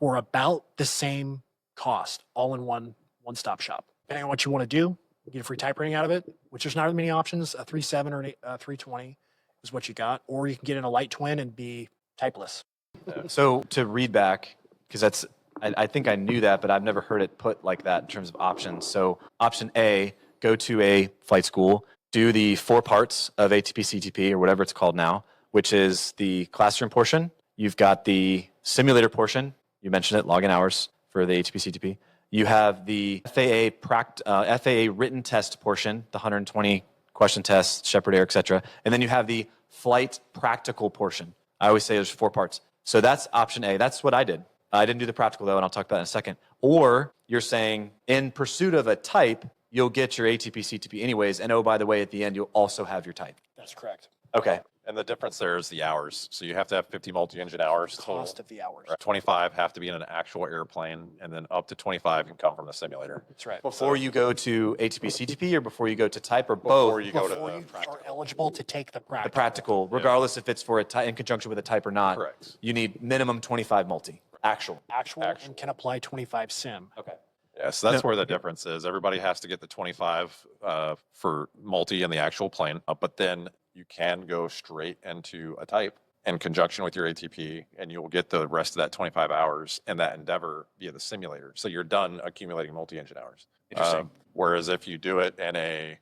for about the same cost, all in one-stop shop. Depending on what you want to do, you get a free type rating out of it, which there's not many options. A 3.7 or a 320 is what you got, or you can get in a light twin and be typeless. So to read back, because I think I knew that, but I've never heard it put like that in terms of options. So option A, go to a flight school, do the 4 parts of ATP CTP or whatever it's called now, which is the classroom portion. You've got the simulator portion. You mentioned it, login hours for the ATP CTP. You have the FAA written test portion, the 120 question tests, Shepherd Air, et cetera. And then you have the flight practical portion. I always say there's 4 parts. So that's option A. That's what I did. I didn't do the practical, though, and I'll talk about it in a second. Or you're saying in pursuit of a type, you'll get your ATP CTP anyways. And oh, by the way, at the end, you'll also have your type. That's correct. Okay. And the difference there is the hours. So you have to have 50 multi-engine hours total. Cost of the hours. 25 have to be in an actual airplane, and then up to 25 can come from the simulator. That's right. Before you go to ATP CTP or before you go to type or Before both? you go to Before you the practical. are eligible to take the The practical. practical, regardless if it's for a type in conjunction with a type or not. Correct. You need minimum 25 multi. Actual. Actual and can apply 25 sim. Okay. Yeah, so that's where the difference is. Everybody has to get the 25 for multi in the actual plane, but then you can go straight into a type in conjunction with your ATP, and you'll get the rest of that 25 hours in that endeavor via the simulator. So you're done accumulating multi-engine hours. Interesting. Whereas if you do it in a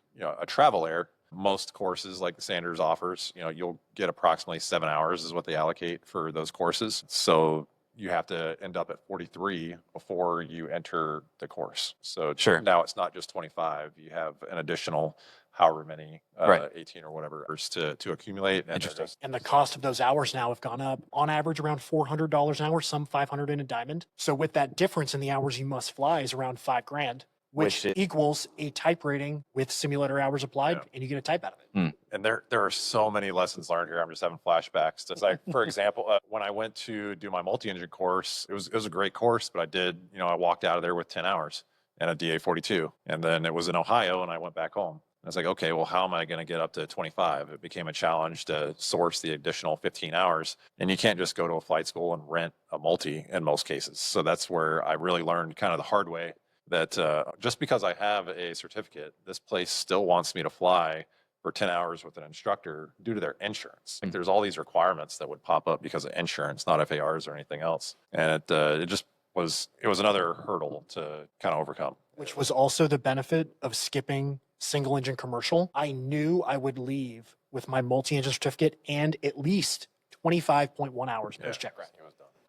travel air, most courses like the Sanders offers, you'll get approximately 7 hours is what they allocate for those courses. So you have to end up at 43 before you enter the course. So Sure. now it's not just 25. You have an additional however many, Right. 18 or whatever, hours to accumulate. And Interesting. And the cost of those hours now have gone up on average around $400 an hour, some 500 in a diamond. So with that difference in the hours you must fly is around $5,000, which Which equals a type rating with simulator hours applied, Yeah. and you get a type out of it. And there are so many lessons learned here. I'm just having flashbacks. It's like, for example, when I went to do my multi-engine course, it was a great course, but I walked out of there with 10 hours and a DA-42. And then it was in Ohio, and I went back home. I was like, okay, well, how am I going to get up to 25? It became a challenge to source the additional 15 hours. And you can't just go to a flight school and rent a multi in most cases. So that's where I really learned kind of the hard way that just because I have a certificate, this place still wants me to fly for 10 hours with an instructor due to their insurance. Like there's all these requirements that would pop up because of insurance, not FARs or anything else. And it was another hurdle to kind of overcome. Which was also the benefit of skipping single engine commercial. I knew I would leave with my multi-engine certificate and at least 25.1 hours post check ride.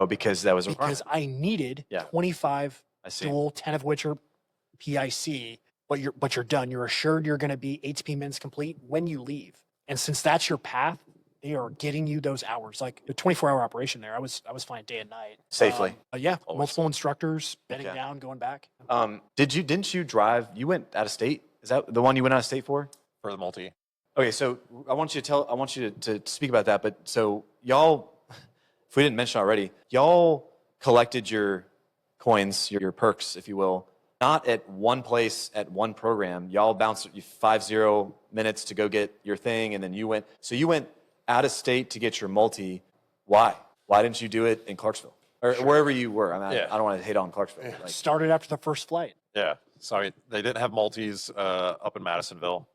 oh, because that was a requirement. Because I needed Yeah. 25 I see. dual, 10 of which are PIC, but you're done. You're assured you're going to be ATP mins complete when you leave. And since that's your path, they are getting you those hours. Like a 24-hour operation there. I was flying day and night. Safely. Yeah, Always. multiple instructors, bedding Okay. down, going back. Didn't you drive? You went out of state? Is that the one you went out of state for? For the multi. Okay, so I want you to speak about that. But so y'all, if we didn't mention already, y'all collected your coins, your perks, if you will, not at one place at one program. Y'all bounced 50 minutes to go get your thing, and then you went out of state to get your multi. Why? Why didn't you do it in Clarksville or wherever you were? I don't want to hate on Clarksville. Like, Started after the first flight. Yeah. Sorry, they didn't have multis up in Madisonville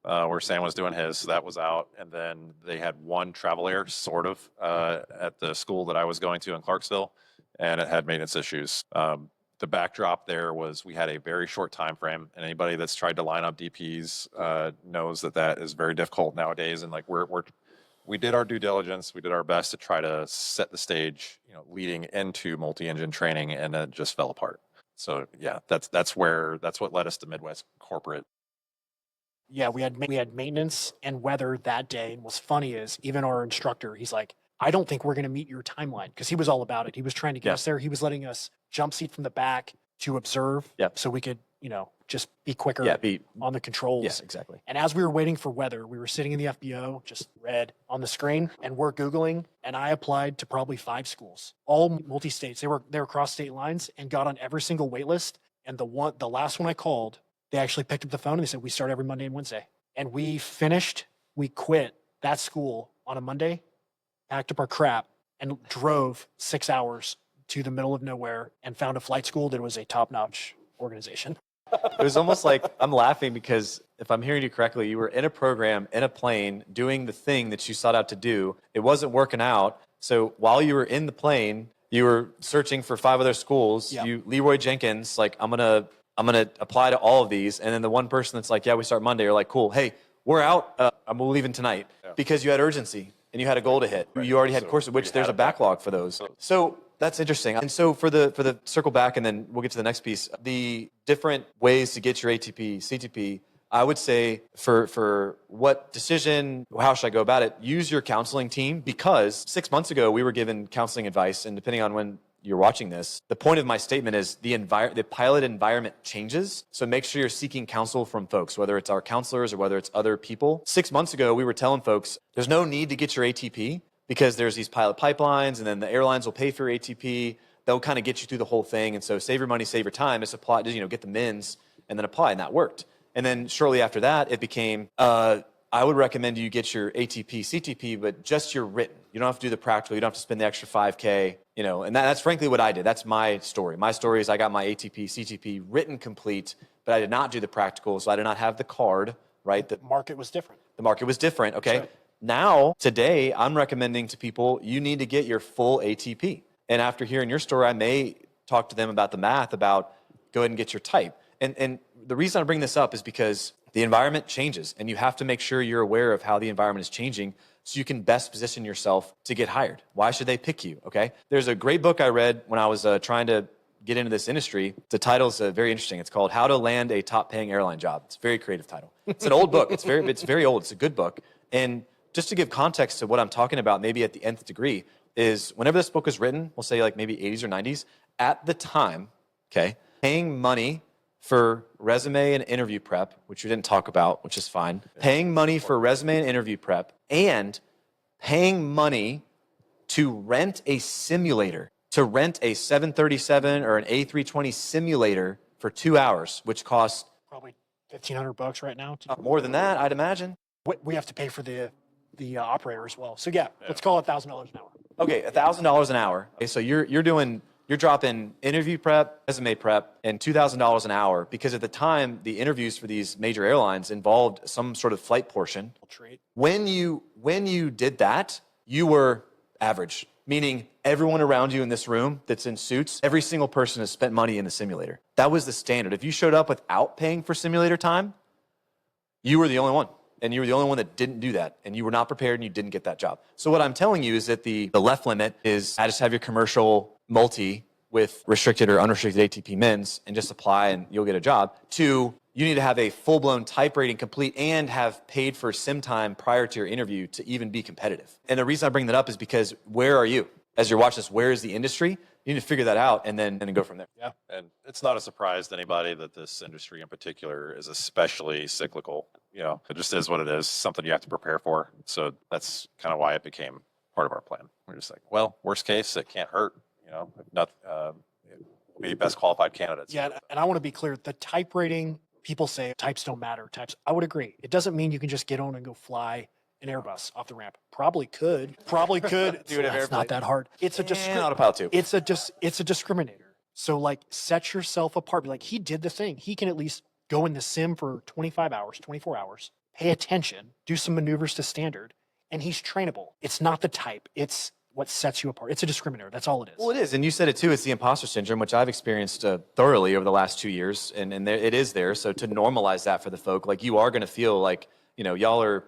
where Sam was doing his. So that was out. And then they had one travel air, sort of, at the school that I was going to in Clarksville, and it had maintenance issues. The backdrop there was we had a very short time frame, and anybody that's tried to line up DPs knows that is very difficult nowadays. And like we did our due diligence, we did our best to try to set the stage, leading into multi-engine training, and it just fell apart. So yeah, that's what led us to Midwest Corporate. Yeah, we had maintenance and weather that day. And what's funny is even our instructor, he's like, I don't think we're going to meet your timeline, because he was all about it. He was trying to get us there. He was letting us jump seat from the back to observe, Yep. so we could, just be quicker on the controls. Yeah, exactly. And as we were waiting for weather, we were sitting in the FBO, just red on the screen, and we're Googling. And I applied to probably 5 schools, all multi-states. They were across state lines, and got on every single wait list. And the last one I called, they actually picked up the phone and they said, we start every Monday and Wednesday. And we quit that school on a Monday, packed up our crap, and drove 6 hours to the middle of nowhere and found a flight school that was a top-notch organization. It was almost like, I'm laughing because if I'm hearing you correctly, you were in a program, in a plane, doing the thing that you sought out to do. It wasn't working out. So while you were in the plane, you were searching for 5 other schools. Yep. You, Leroy Jenkins, like, I'm gonna apply to all of these. And then the one person that's like, yeah, we start Monday. You're like, cool. Hey, we're out. I'm leaving tonight because you had urgency and you had a goal to hit. Right. You already had courses, which there's a backlog for those. So that's interesting. And so for the circle back, and then we'll get to the next piece, the different ways to get your ATP, CTP, I would say for what decision, how should I go about it? Use your counseling team, because 6 months ago we were given counseling advice, and depending on when you're watching this, the point of my statement is the pilot environment changes. So make sure you're seeking counsel from folks, whether it's our counselors or whether it's other people. 6 months ago, we were telling folks there's no need to get your ATP because there's these pilot pipelines, and then the airlines will pay for your ATP. They'll kind of get you through the whole thing. And so save your money, save your time. Just apply, get the MINs and then apply. And that worked. And then shortly after that, it became, I would recommend you get your ATP, CTP, but just your written. You don't have to do the practical. You don't have to spend the extra $5K, and that's frankly what I did. That's my story. My story is I got my ATP, CTP written complete, but I did not do the practical, so I did not have the card, right? The market was different. The market was different, okay? Now, today, I'm recommending to people, you need to get your full ATP. And after hearing your story, I may talk to them about the math, about go ahead and get your type. And the reason I bring this up is because the environment changes, and you have to make sure you're aware of how the environment is changing so you can best position yourself to get hired. Why should they pick you, okay? There's a great book I read when I was trying to get into this industry. The title's very interesting. It's called How to Land a Top-Paying Airline Job. It's a very creative title. It's an old book. It's very old. It's a good book. And just to give context to what I'm talking about, maybe at the nth degree, is whenever this book was written, we'll say like maybe 80s or 90s, at the time, okay, paying money for resume and interview prep, which we didn't talk about, which is fine, paying money for resume and interview prep, and paying money to rent a simulator, to rent a 737 or an A320 simulator for 2 hours, which costs probably $1,500 right now. More than that, I'd imagine. We have to pay for the operator as well. So yeah, let's call it $1,000 an hour. Okay, $1,000 an hour. Okay, so you're dropping interview prep, resume prep, and $2,000 an hour, because at the time the interviews for these major airlines involved some sort of flight portion. When you did that, you were average, meaning everyone around you in this room that's in suits, every single person has spent money in the simulator. That was the standard. If you showed up without paying for simulator time, you were the only one. And you were the only one that didn't do that, and you were not prepared, and you didn't get that job. So what I'm telling you is that the left limit is I just have your commercial multi with restricted or unrestricted ATP mins and just apply and you'll get a job. 2, you need to have a full-blown type rating complete and have paid for sim time prior to your interview to even be competitive. And the reason I bring that up is because where are you? As you're watching this, where is the industry? You need to figure that out and then go from there. Yeah, and it's not a surprise to anybody that this industry in particular is especially cyclical. It just is what it is, something you have to prepare for. So that's kind of why it became part of our plan. We're just like, well, worst case, it can't hurt. We'll be best qualified candidates. Yeah, and I want to be clear, the type rating, people say types don't matter. I would agree. It doesn't mean you can just get on and go fly an Airbus off the ramp. Probably could. Dude, it's not that hard. It's a autopilot too. It's a discriminator. So like, set yourself apart. Be like, he did the thing. He can at least go in the sim for 25 hours, 24 hours, pay attention, do some maneuvers to standard, and he's trainable. It's not the type. It's what sets you apart. It's a discriminator. That's all it is. Well, it is. And you said it too. It's the imposter syndrome, which I've experienced thoroughly over the last 2 years. And it is there. So to normalize that for the folk, like, you are going to feel like, y'all are,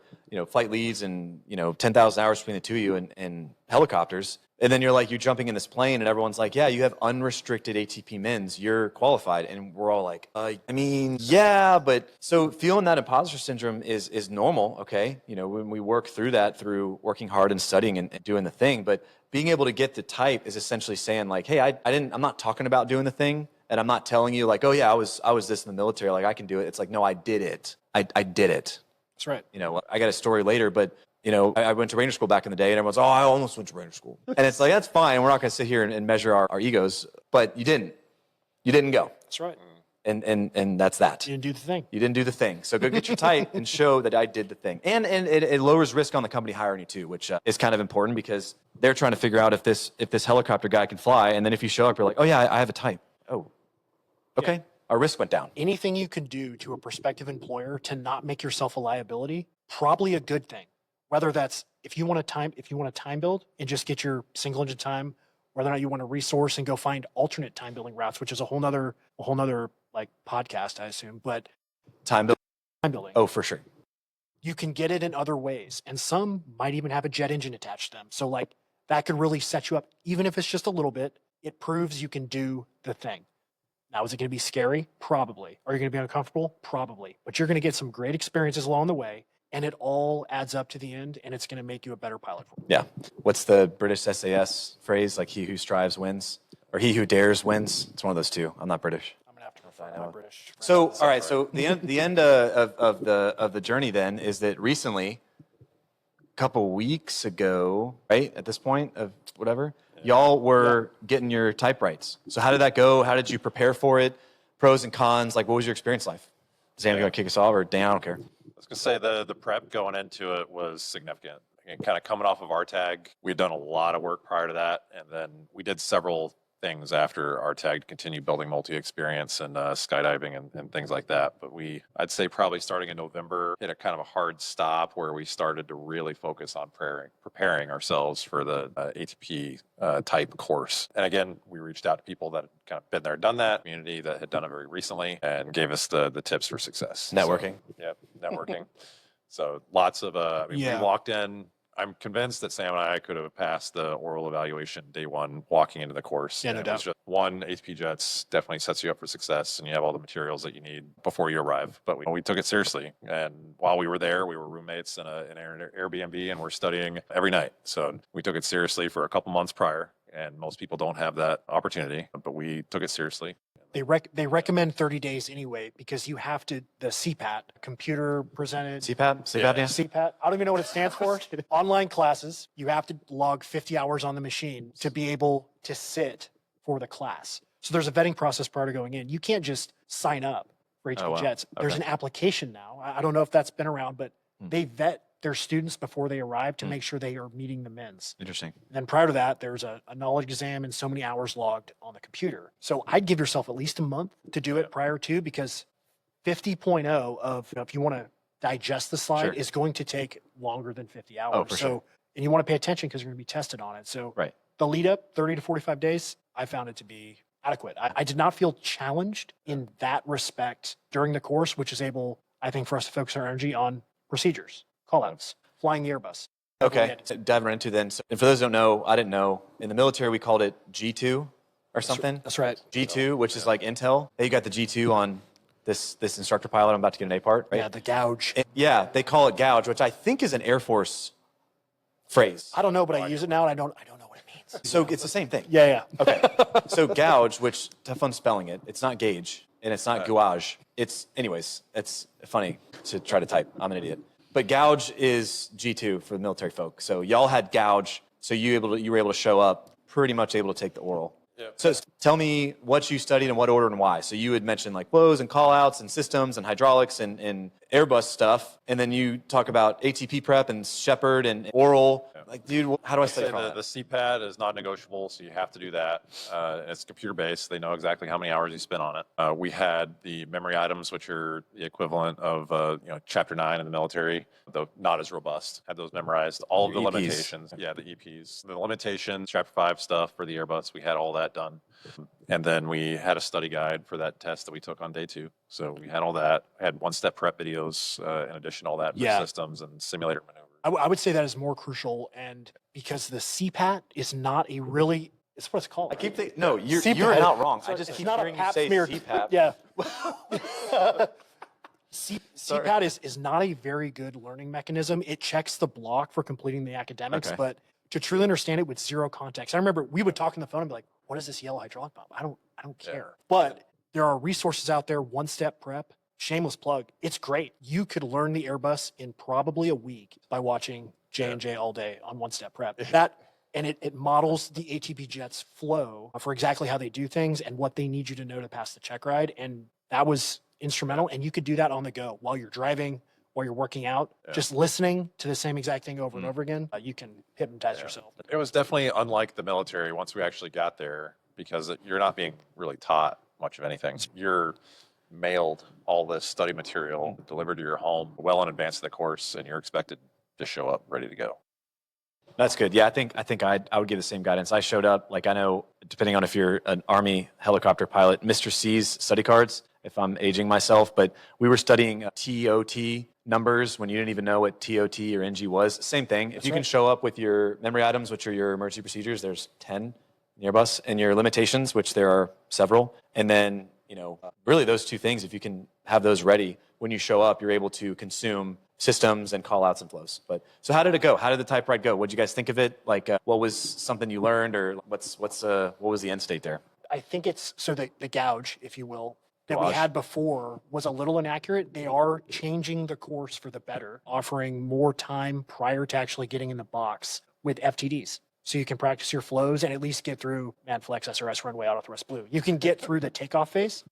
flight leads and, 10,000 hours between the two of you and helicopters. And then you're jumping in this plane and everyone's like, yeah, you have unrestricted ATP mins. You're qualified. And we're all like, yeah, but so feeling that imposter syndrome is normal. Okay. When we work through that, through working hard and studying and doing the thing, but being able to get the type is essentially saying like, hey, I'm not talking about doing the thing. And I'm not telling you like, oh yeah, I was this in the military, like I can do it. It's like, no, I did it. I did it. That's right. You know, I got a story later, but you know, I went to Ranger School back in the day, and everyone's, oh, I almost went to Ranger School. And it's like, that's fine. We're not going to sit here and measure our egos, but you didn't. You didn't go. That's right. And that's that. You didn't do the thing. You didn't do the thing. So go get your type and show that I did the thing. And it lowers risk on the company hiring you too, which is kind of important because they're trying to figure out if this helicopter guy can fly. And then if you show up, you're like, oh yeah, I have a type. Oh, okay. Yeah. Our risk went down. Anything you can do to a prospective employer to not make yourself a liability, probably a good thing. Whether that's if you want to time build and just get your single engine time, whether or not you want to resource and go find alternate time building routes, which is a whole nother like podcast, I assume. But time building. Oh, for sure. You can get it in other ways, and some might even have a jet engine attached to them. So like that could really set you up, even if it's just a little bit. It proves you can do the thing. Now, is it going to be scary? Probably. Are you going to be uncomfortable? Probably. But you're going to get some great experiences along the way, and it all adds up to the end, and it's going to make you a better pilot. Yeah. What's the British SAS phrase? Like, he who strives wins, or he who dares wins. It's one of those two. I'm not British. I'm gonna have to refer my British. So, all right. So the end of the journey then is that recently, a couple weeks ago, right at this point of whatever, y'all were getting your type rights. So how did that go? How did you prepare for it? Pros and cons. Like, what was your experience like? Sam, you gonna kick us off, or Dan? I don't care. I was gonna say the prep going into it was significant. And kind of coming off of our tag, we had done a lot of work prior to that, and then we did several things after our tag to continue building multi-experience and skydiving and things like that. But I'd say probably starting in November, hit a kind of a hard stop where we started to really focus on preparing ourselves for the ATP type course. And again, we reached out to people that had kind of been there, done that, community that had done it very recently, and gave us the tips for success. Networking. So, yeah, networking. So lots of, we walked in. I'm convinced that Sam and I could have passed the oral evaluation day one walking into the course. Yeah, no doubt. Just one, ATP Jets definitely sets you up for success, and you have all the materials that you need before you arrive. But we took it seriously. And while we were there, we were roommates in an Airbnb, and we're studying every night. So we took it seriously for a couple months prior. And most people don't have that opportunity, but we took it seriously. They recommend 30 days anyway, because you have to, the CPAT, computer presented. CPAT? Yeah. Yeah. CPAT. I don't even know what it stands for. Online classes, you have to log 50 hours on the machine to be able to sit for the class. So there's a vetting process prior to going in. You can't just sign up for HB Jets. There's an application now. I don't know if that's been around, but they vet their students before they arrive to make sure they are meeting the mins. Interesting. And then prior to that, there's a knowledge exam and so many hours logged on the computer. So I'd give yourself at least a month to do it prior to, because 50.0 of, if you want to digest the slide, is going to take longer than 50 hours. Oh, for sure. And you want to pay attention because you're going to be tested on it. So the lead up, 30 to 45 days, I found it to be adequate. I did not feel challenged in that respect during the course, which is able, I think, for us to focus our energy on procedures. Call-outs, flying the Airbus. Okay, diving right into then. So, and for those who don't know, I didn't know, in the military we called it G2 or something. That's right. G2, which is like Intel. They got the G2 on this instructor pilot I'm about to get an A part, right? Yeah, the gouge. Yeah, they call it gouge, which I think is an Air Force phrase. I don't know, but I use it now, and I don't know what it means. So it's the same thing. Yeah. Okay, so gouge, which, have fun spelling it. It's not gauge, and it's not gouage. Anyways, it's funny to try to type. I'm an idiot. But gouge is G2 for the military folk. So y'all had gouge, so you were able to show up, pretty much able to take the oral. Yep. So tell me what you studied in what order and why. So you had mentioned like flows and callouts and systems and hydraulics and Airbus stuff, and then you talk about ATP prep and Shepherd and oral. Yep. Like, dude, how do I study the CPAT is not negotiable, so you have to do that. It's computer-based. They know exactly how many hours you spent on it. We had the memory items, which are the equivalent of Chapter 9 in the military, though not as robust. Had those memorized. All of the EPs. Limitations. Yeah, the EPs. The limitations, Chapter 5 stuff for the Airbus, we had all that done. And then we had a study guide for that test that we took on day 2. So we had all that. I had one-step prep videos in addition to all that for systems and simulator maneuvers. I would say that is more crucial, and because the CPAT is not a really, it's what it's called. I keep thinking, no, you're CPAT. not wrong. So I just it's keep not hearing a you pap say smear. CPAP. Yeah. CPAT is not a very good learning mechanism. It checks the block for completing the academics, but to truly understand it with zero context. I remember we would talk on the phone and be like, what is this yellow hydraulic pump? I don't Yeah. care. But there are resources out there, One Step Prep, shameless plug. It's great. You could learn the Airbus in probably a week by watching J&J all day on One Step Prep. And it models the ATP Jet's flow for exactly how they do things and what they need you to know to pass the check ride. And that was instrumental. And you could do that on the go while you're driving, while you're working out, just listening to the same exact thing over and over again. You can hypnotize yourself. It was definitely unlike the military once we actually got there, because you're not being really taught much of anything. You're mailed all this study material delivered to your home well in advance of the course, and you're expected to show up ready to go. That's good. Yeah, I think I would give the same guidance. I showed up, like, I know, depending on if you're an Army helicopter pilot, Mr. C's study cards, if I'm aging myself, but we were studying TOT numbers when you didn't even know what TOT or NG was. Same thing. If you can show up with your memory items, which are your emergency procedures, there's 10 in the Airbus, and your limitations, which there are several, and then, really those two things, if you can have those ready when you show up, you're able to consume systems and call outs and flows. But so how did it go? How did the type ride go? What did you guys think of it? Like, what was something you learned, or what was the end state there? I think it's so the gouge, if you will, that we Gouge. had before was a little inaccurate. They are changing the course for the better, offering more time prior to actually getting in the box with FTDs. So you can practice your flows and at least get through Manflex, SRS, runway, auto thrust, blue. You can get through the takeoff phase.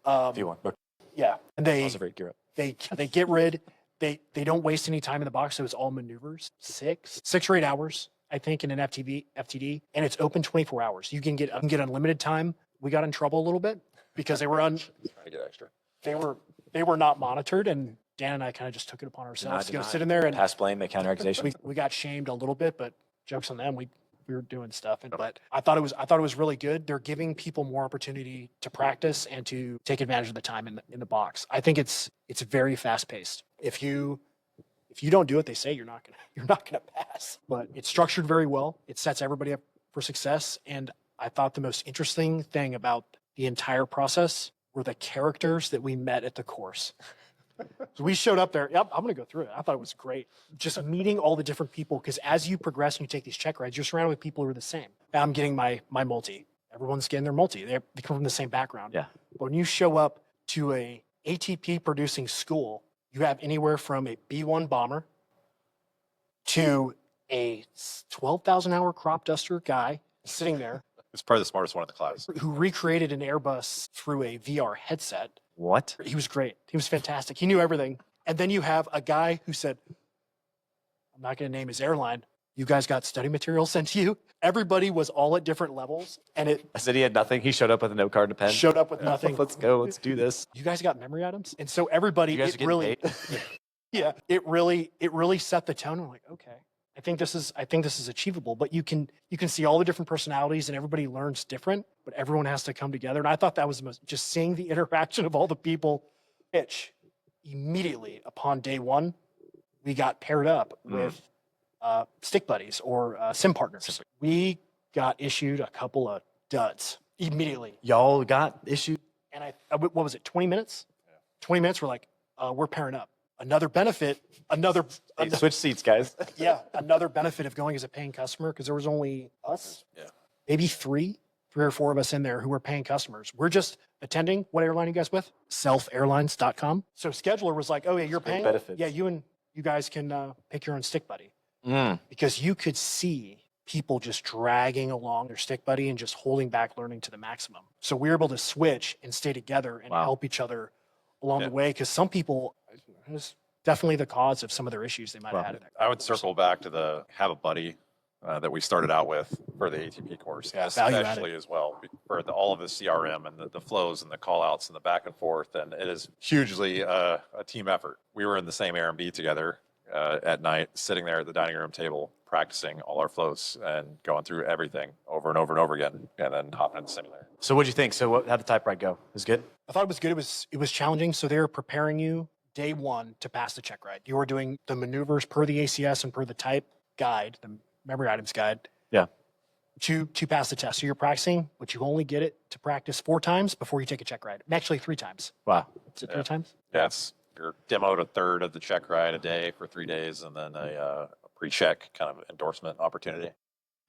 V1. Yeah, and Also very gear up. they get rid. They don't waste any time in the box, so it's all maneuvers. 6 or 8 hours, I think, in an FTD, and it's open 24 hours. You can get unlimited time. We got in trouble a little bit because they were Trying to get extra. they were not monitored, and Dan and I kind of just took it upon ourselves to go sit in there and pass blame, make counter accusation. we got shamed a little bit, but jokes on them. We were doing stuff, but I thought it was really good. They're giving people more opportunity to practice and to take advantage of the time in the box. I think it's very fast paced. If you don't do what they say, you're not gonna pass. But it's structured very well. It sets everybody up for success. And I thought the most interesting thing about the entire process were the characters that we met at the course. So we showed up there. Yep, I'm going to go through it. I thought it was great. Just meeting all the different people, because as you progress and you take these check rides, you're surrounded with people who are the same. I'm getting my multi. Everyone's getting their multi. They come from the same background. Yeah. But when you show up to a ATP producing school, you have anywhere from a B-1 bomber to a 12,000 hour crop duster guy sitting there It's probably the smartest one in the class. who recreated an Airbus through a VR headset. What? He was great. He was fantastic. He knew everything. And then you have a guy who said, I'm not going to name his airline. You guys got study material sent to you. Everybody was all at different levels. And it I said he had nothing. He showed up with a note card and a pen. showed up with nothing. Let's go. Let's do this. You guys got memory items? And so everybody, You guys are it getting really, paid? yeah, it really set the tone. I'm like, okay, I think this is achievable. But you can see all the different personalities, and everybody learns different, but everyone has to come together. And I thought that was the most, just seeing the interaction of all the people. Pitch immediately upon day one, we got paired up with stick buddies or sim partners. We got issued a couple of duds immediately. Y'all got issued? And what was it, 20 minutes? 20 minutes, we're like, we're pairing up. Another benefit, Hey, switch seats, guys. yeah, another benefit of going as a paying customer, because there was only us, maybe three or four of us in there who were paying customers. We're just attending. What airline are you guys with? Selfairlines.com. So scheduler was like, oh yeah, you're paying? benefits. Yeah, you guys can pick your own stick buddy. Mm. Because you could see people just dragging along their stick buddy and just holding back learning to the maximum. So we were able to switch and stay together and help each other along the way. Because some people, it was definitely the cause of some of their issues they might have had. I would circle back to the have a buddy that we started out with for the ATP course, value especially as well for all of the CRM and the flows and the call outs and the back and forth. And it is hugely a team effort. We were in the same Airbnb together at night, sitting there at the dining room table, practicing all our flows and going through everything over and over and over again, and then hopping in the simulator. So what'd you think? So how'd the type ride go? It was good? I thought it was good. It was challenging. So they were preparing you day one to pass the check ride. You were doing the maneuvers per the ACS and per the type guide, the memory items guide. Yeah. To pass the test. So you're practicing, but you only get it to practice 4 times before you take a check ride. Actually, 3 times. Wow. Is it 3 times? Yeah, you're demoed a third of the check ride a day for 3 days, and then a pre-check kind of endorsement opportunity.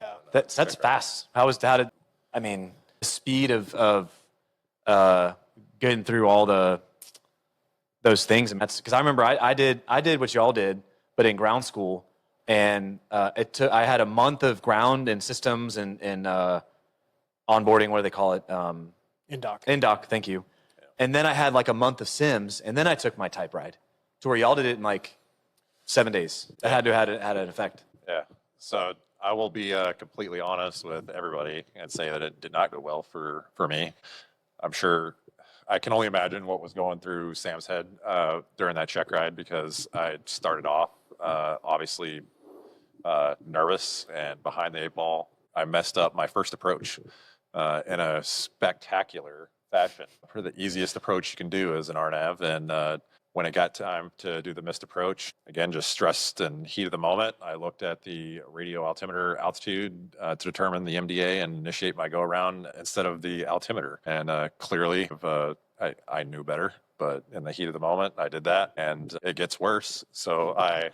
Yeah. That's fast. I I mean, the speed of getting through all those things, and that's because I remember I did what y'all did, but in ground school, and I had a month of ground and systems and onboarding. What do they call it? In-dock. In-dock. Thank you. And then I had like a month of sims, and then I took my type ride to where y'all did it in like 7 days. That had to have had an effect. Yeah. So I will be completely honest with everybody and say that it did not go well for me. I'm sure I can only imagine what was going through Sam's head during that check ride, because I started off obviously nervous and behind the eight ball. I messed up my first approach in a spectacular fashion. For the easiest approach you can do as an RNAV, and when it got time to do the missed approach, again, just stressed and heat of the moment, I looked at the radio altimeter altitude to determine the MDA and initiate my go around instead of the altimeter. And clearly, I knew better, but in the heat of the moment, I did that, and it gets worse. So I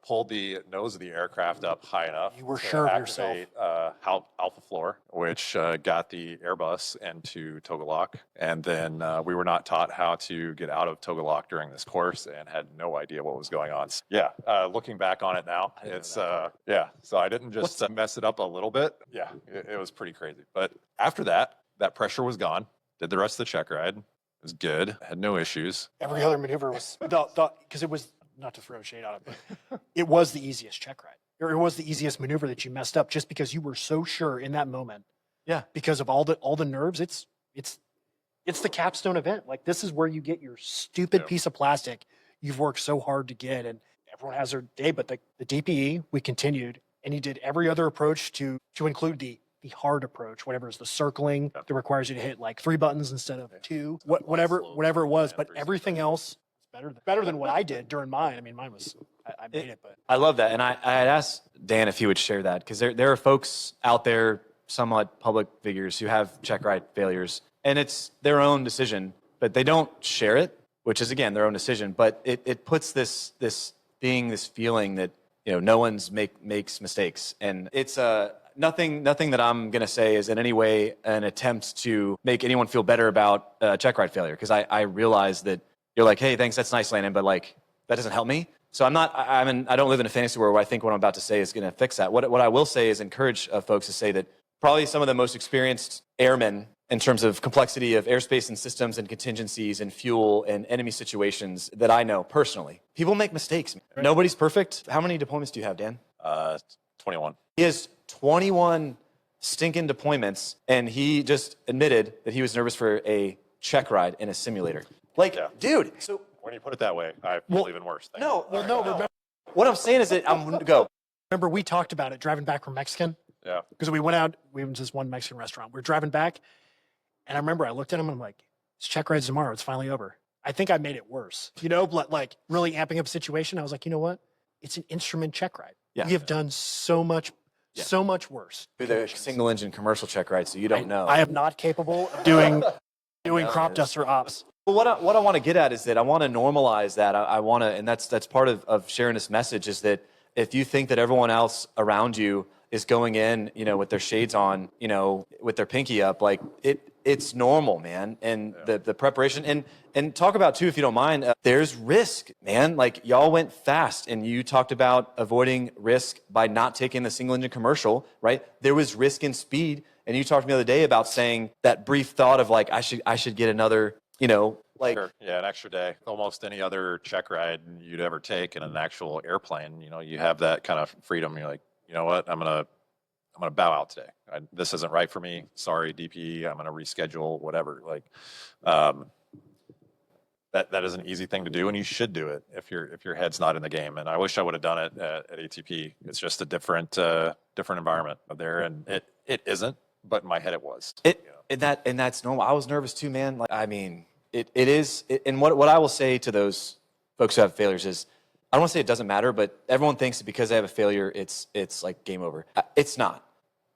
pulled the nose of the aircraft up high enough. You were to sure of yourself. activate, alpha floor, which got the Airbus into toga lock. And then we were not taught how to get out of toga lock during this course and had no idea what was going on. So, yeah, looking back on it now, it's, yeah. So I didn't just mess it up a little bit. Yeah, it was pretty crazy. But after that, that pressure was gone. Did the rest of the check ride. It was good. Had no issues. Every other maneuver was, because it was, not to throw shade on it, but it was the easiest check ride. Or it was the easiest maneuver that you messed up just because you were so sure in that moment. Yeah. Because of all the nerves, it's the capstone event. Like, this is where you get your stupid piece of plastic you've worked so hard to get, and everyone has their day. But the DPE, we continued, and you did every other approach to include the hard approach, whatever is the circling that requires you to hit like 3 buttons instead of 2, whatever it was. But everything else was better than what I did during mine. I mean, mine was, I made it, but I love that. And I had asked Dan if he would share that, because there are folks out there, somewhat public figures, who have check ride failures, and it's their own decision, but they don't share it, which is, again, their own decision. But it puts this feeling that, no one's makes mistakes. And it's nothing that I'm going to say is in any way an attempt to make anyone feel better about check ride failure, because I realize that you're like, hey, thanks, that's nice, Landon, but like, that doesn't help me. So I don't live in a fantasy world where I think what I'm about to say is going to fix that. What I will say is encourage folks to say that probably some of the most experienced airmen in terms of complexity of airspace and systems and contingencies and fuel and enemy situations that I know personally. People make mistakes. Right. Nobody's perfect. How many deployments do you have, Dan? 21. He has 21 stinking deployments, and he just admitted that he was nervous for a check ride in a simulator. Like, dude. So when you put it that way, I feel even worse. Remember, what I'm saying is that I'm going to go. Remember, we talked about it driving back from Mexican? Yeah. Because we went to this one Mexican restaurant. We're driving back, and I remember I looked at him and I'm like, it's check rides tomorrow. It's finally over. I think I made it worse. Like really amping up the situation. I was like, you know what? It's an instrument check ride. Yeah. We have done so much worse. They're single engine commercial check rides, so you don't know. I am not capable of doing crop duster ops. Well, what I want to get at is that I want to normalize that. I want to, and that's part of sharing this message, is that if you think that everyone else around you is going in, with their shades on, with their pinky up, like it's normal, man. And the preparation and talk about too, if you don't mind, there's risk, man. Like, y'all went fast, and you talked about avoiding risk by not taking the single engine commercial, right? There was risk in speed. And you talked to me the other day about saying that brief thought of like, I should get another, like. Sure. Yeah, an extra day. Almost any other check ride you'd ever take in an actual airplane, you have that kind of freedom. You're like, you know what, I'm gonna bow out today. This isn't right for me. Sorry, DPE. I'm gonna reschedule. Whatever. Like, that is an easy thing to do, and you should do it if your head's not in the game. And I wish I would have done it at ATP. It's just a different environment there, and it isn't. But in my head, it was. And that's normal. I was nervous too, man. Like, I mean, it is. And what I will say to those folks who have failures is, I don't want to say it doesn't matter, but everyone thinks that because they have a failure, it's like game over. It's not.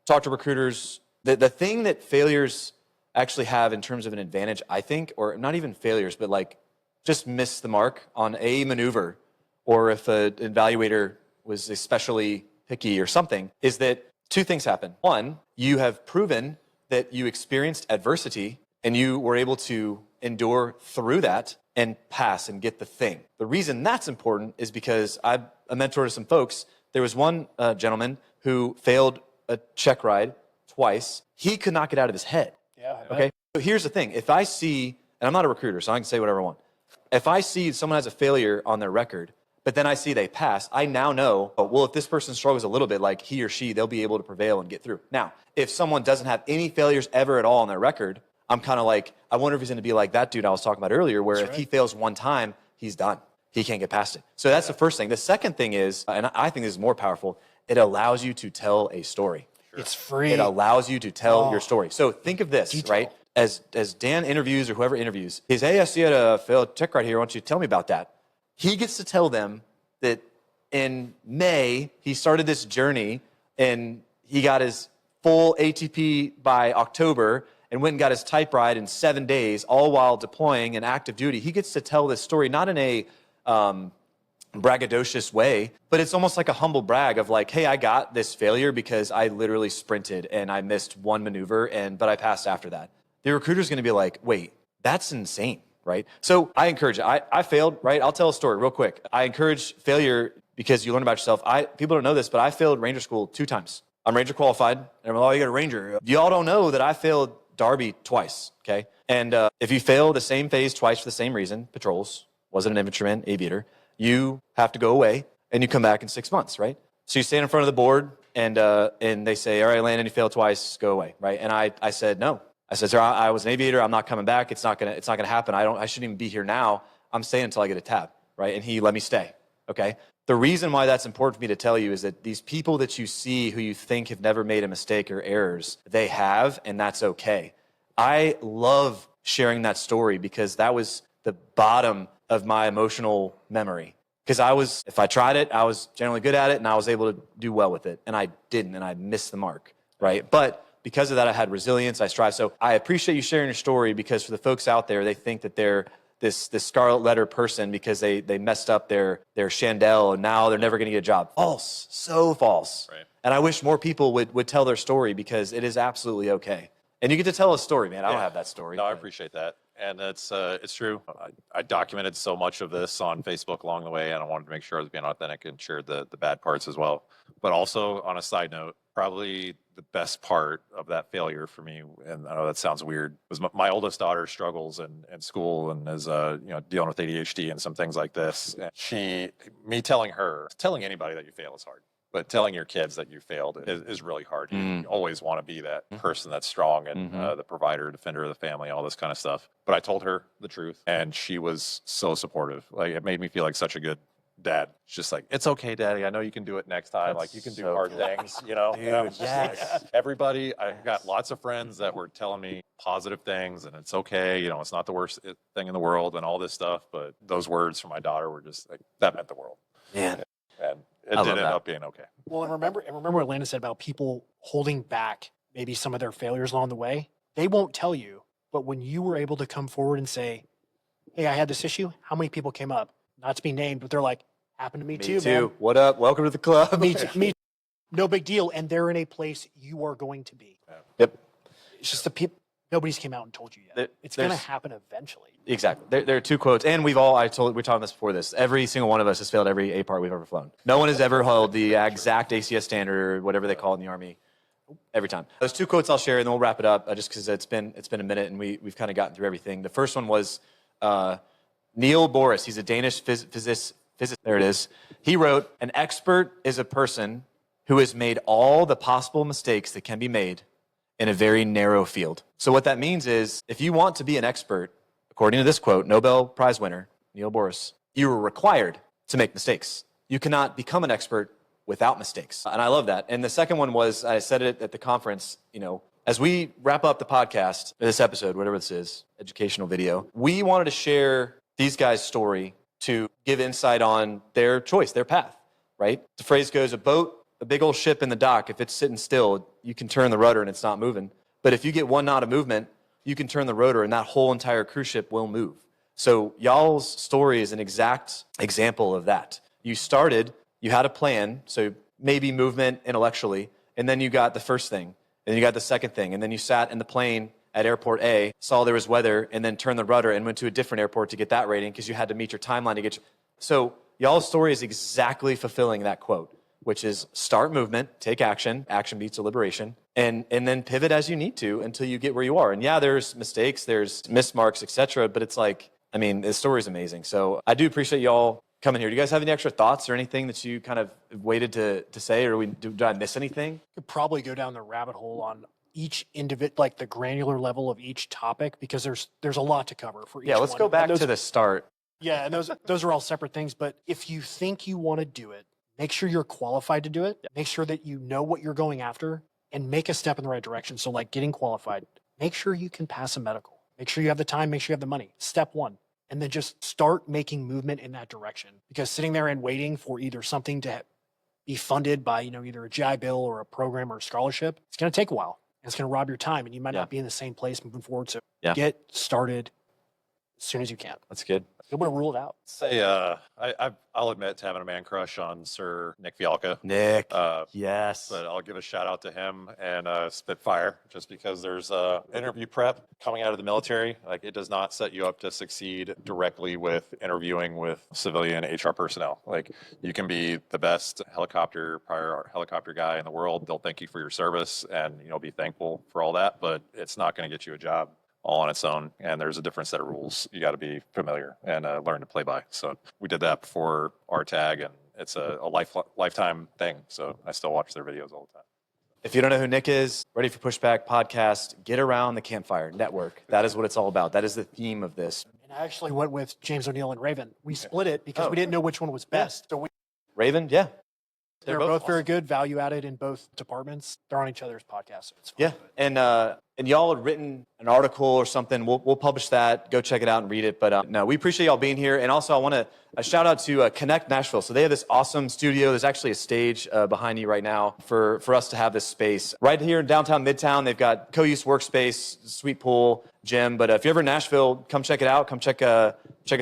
Talk to recruiters. The thing that failures actually have in terms of an advantage, I think, or not even failures, but like just miss the mark on a maneuver, or if an evaluator was especially picky or something, is that two things happen. One, you have proven that you experienced adversity and you were able to endure through that and pass and get the thing. The reason that's important is because I'm a mentor to some folks. There was one gentleman who failed a check ride twice. He could not get out of his head. Yeah. Okay. So here's the thing. If I see, and I'm not a recruiter, so I can say whatever I want. If I see someone has a failure on their record, but then I see they pass, I now know, oh, well, if this person struggles a little bit, like he or she, they'll be able to prevail and get through. Now, if someone doesn't have any failures ever at all on their record, I'm kind of like, I wonder if he's going to be like that dude I was talking about earlier, where if he fails one time, he's done. He can't get past it. So that's the first thing. The second thing is, and I think this is more powerful, it allows you to tell a story. It's free. It allows you to tell your story. So think of this, right? As Dan interviews or whoever interviews, he's, hey, I see you had a failed check right here. Why don't you tell me about that? He gets to tell them that in May, he started this journey and he got his full ATP by October and went and got his type ride in 7 days, all while deploying in active duty. He gets to tell this story, not in a braggadocious way, but it's almost like a humble brag of like, hey, I got this failure because I literally sprinted and I missed one maneuver, but I passed after that. The recruiter's going to be like, wait, that's insane, right? So I encourage it. I failed, right? I'll tell a story real quick. I encourage failure because you learn about yourself. People don't know this, but I failed Ranger School 2 times. I'm Ranger qualified. And I'm like, oh, you got a Ranger. Y'all don't know that I failed Darby twice, okay? And if you fail the same phase twice for the same reason, patrols, wasn't an infantryman, aviator, you have to go away and you come back in 6 months, right? So you stand in front of the board and they say, all right, Landon, you failed twice, go away, right? And I said, no. I said, sir, I was an aviator. I'm not coming back. It's not gonna happen. I shouldn't even be here now. I'm staying until I get a tab, right? And he let me stay, okay? The reason why that's important for me to tell you is that these people that you see who you think have never made a mistake or errors, they have, and that's okay. I love sharing that story because that was the bottom of my emotional memory. Because if I tried it, I was generally good at it and I was able to do well with it. And I didn't, and I missed the mark, right? But because of that, I had resilience, I strive. So I appreciate you sharing your story because for the folks out there, they think that they're this scarlet letter person because they messed up their Chandelle and now they're never going to get a job. False, so false. Right. And I wish more people would tell their story because it is absolutely okay. And you get to tell a story, man. I don't have that story. No, I appreciate that. And it's true. I documented so much of this on Facebook along the way, and I wanted to make sure I was being authentic and shared the bad parts as well. But also, on a side note, probably the best part of that failure for me, and I know that sounds weird, was my oldest daughter struggles in school and is dealing with ADHD and some things like this. And telling anybody that you fail is hard. But telling your kids that you failed is really hard. You always want to be that person that's strong and the provider, defender of the family, all this kind of stuff. But I told her the truth, and she was so supportive. Like, it made me feel like such a good dad. It's just like, it's okay, Daddy. I know you can do it next time. Like, you can do hard things, you know? Dude, yes. Everybody, I got lots of friends that were telling me positive things, and it's okay. You know, it's not the worst thing in the world and all this stuff. But those words from my daughter were just like, that meant the world. Man. And it did end up being okay. Well, and remember what Landon said about people holding back maybe some of their failures along the way. They won't tell you, but when you were able to come forward and say, hey, I had this issue, how many people came up? Not to be named, but they're like, happened to me too, man. What up? Welcome to the club. Me too. No big deal. And they're in a place you are going to be. Yep. It's just the people. Nobody's came out and told you yet. It's going to happen eventually. Exactly. There are 2 quotes, and we talked about this before this. Every single one of us has failed every A part we've ever flown. No one has ever held the exact ACS standard or whatever they call it in the Army. Every time. Those 2 quotes I'll share, and then we'll wrap it up, just because it's been a minute, and we've kind of gotten through everything. The first one was Neil Boris. He's a Danish physicist. There it is. He wrote, "An expert is a person who has made all the possible mistakes that can be made in a very narrow field." So what that means is, if you want to be an expert, according to this quote, Nobel Prize winner, Neil Boris, you are required to make mistakes. You cannot become an expert without mistakes. And I love that. And the second one was, I said it at the conference, as we wrap up the podcast, this episode, whatever this is, educational video, we wanted to share these guys' story to give insight on their choice, their path, right? The phrase goes, a big old ship in the dock, if it's sitting still, you can turn the rudder and it's not moving. But if you get 1 knot of movement, you can turn the rotor and that whole entire cruise ship will move. So y'all's story is an exact example of that. You started, you had a plan, so maybe movement intellectually, and then you got the first thing. And you got the second thing. And then you sat in the plane at airport A, saw there was weather, and then turned the rudder and went to a different airport to get that rating because you had to meet your timeline to get your... So y'all's story is exactly fulfilling that quote, which is start movement, take action, action beats deliberation, and then pivot as you need to until you get where you are. And yeah, there's mistakes, there's missed marks, etc. But it's like, I mean, the story is amazing. So I do appreciate y'all coming here. Do you guys have any extra thoughts or anything that you kind of waited to say, or did I miss anything? Could probably go down the rabbit hole on each individual, like the granular level of each topic, because there's a lot to cover for each one. Yeah, let's go back to the start. Yeah, and those are all separate things. But if you think you want to do it, make sure you're qualified to do it. Make sure that you know what you're going after and make a step in the right direction. So like getting qualified, make sure you can pass a medical. Make sure you have the time, make sure you have the money. Step one. And then just start making movement in that direction. Because sitting there and waiting for either something to be funded by, either a GI Bill or a program or a scholarship, it's going to take a while. And it's going to rob your time, and you might not be in the same place moving forward. So get started as soon as you can. That's good. You'll be able to rule it out. Say, I'll admit to having a man crush on Sir Nick Fialka. Nick, yes. But I'll give a shout out to him and Spitfire, just because there's interview prep coming out of the military. Like, it does not set you up to succeed directly with interviewing with civilian HR personnel. Like, you can be the best prior helicopter guy in the world. They'll thank you for your service and, be thankful for all that, but it's not going to get you a job all on its own, and there's a different set of rules you got to be familiar and learn to play by. So we did that before our tag, and it's a lifetime thing. So I still watch their videos all the time. If you don't know who Nick is, Ready for Pushback podcast, get around the campfire network. That is what it's all about. That is the theme of this. And I actually went with James O'Neill and Raven. We split it because we didn't know which one was best. So Raven, yeah. They're both awesome. Very good, value added in both departments. They're on each other's podcasts. So it's fun. Yeah, and y'all had written an article or something. We'll publish that. Go check it out and read it. But no, we appreciate y'all being here. And also, I want to shout out to Connect Nashville. So they have this awesome studio. There's actually a stage behind you right now for us to have this space right here in downtown Midtown. They've got co-use workspace, sweet pool, gym. But if you're ever in Nashville, come check it out. Come check us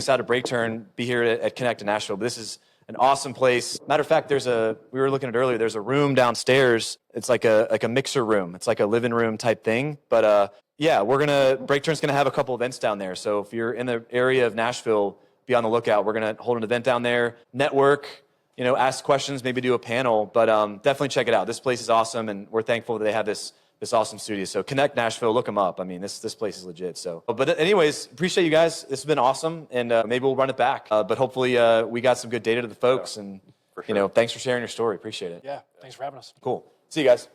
out at BreakTurn. Be here at Connect in Nashville. But this is an awesome place. Matter of fact, we were looking at it earlier, there's a room downstairs. It's like a mixer room. It's like a living room type thing. But BreakTurn's gonna have a couple events down there. So if you're in the area of Nashville, be on the lookout. We're gonna hold an event down there, network, ask questions, maybe do a panel. But definitely check it out. This place is awesome, and we're thankful that they have this awesome studio. So Connect Nashville, look them up. I mean, this place is legit. So, but anyways, appreciate you guys. This has been awesome, and maybe we'll run it back. But hopefully, we got some good data to the folks, and For sure. thanks for sharing your story. Appreciate it. Yeah, thanks for having us. Cool. See you guys.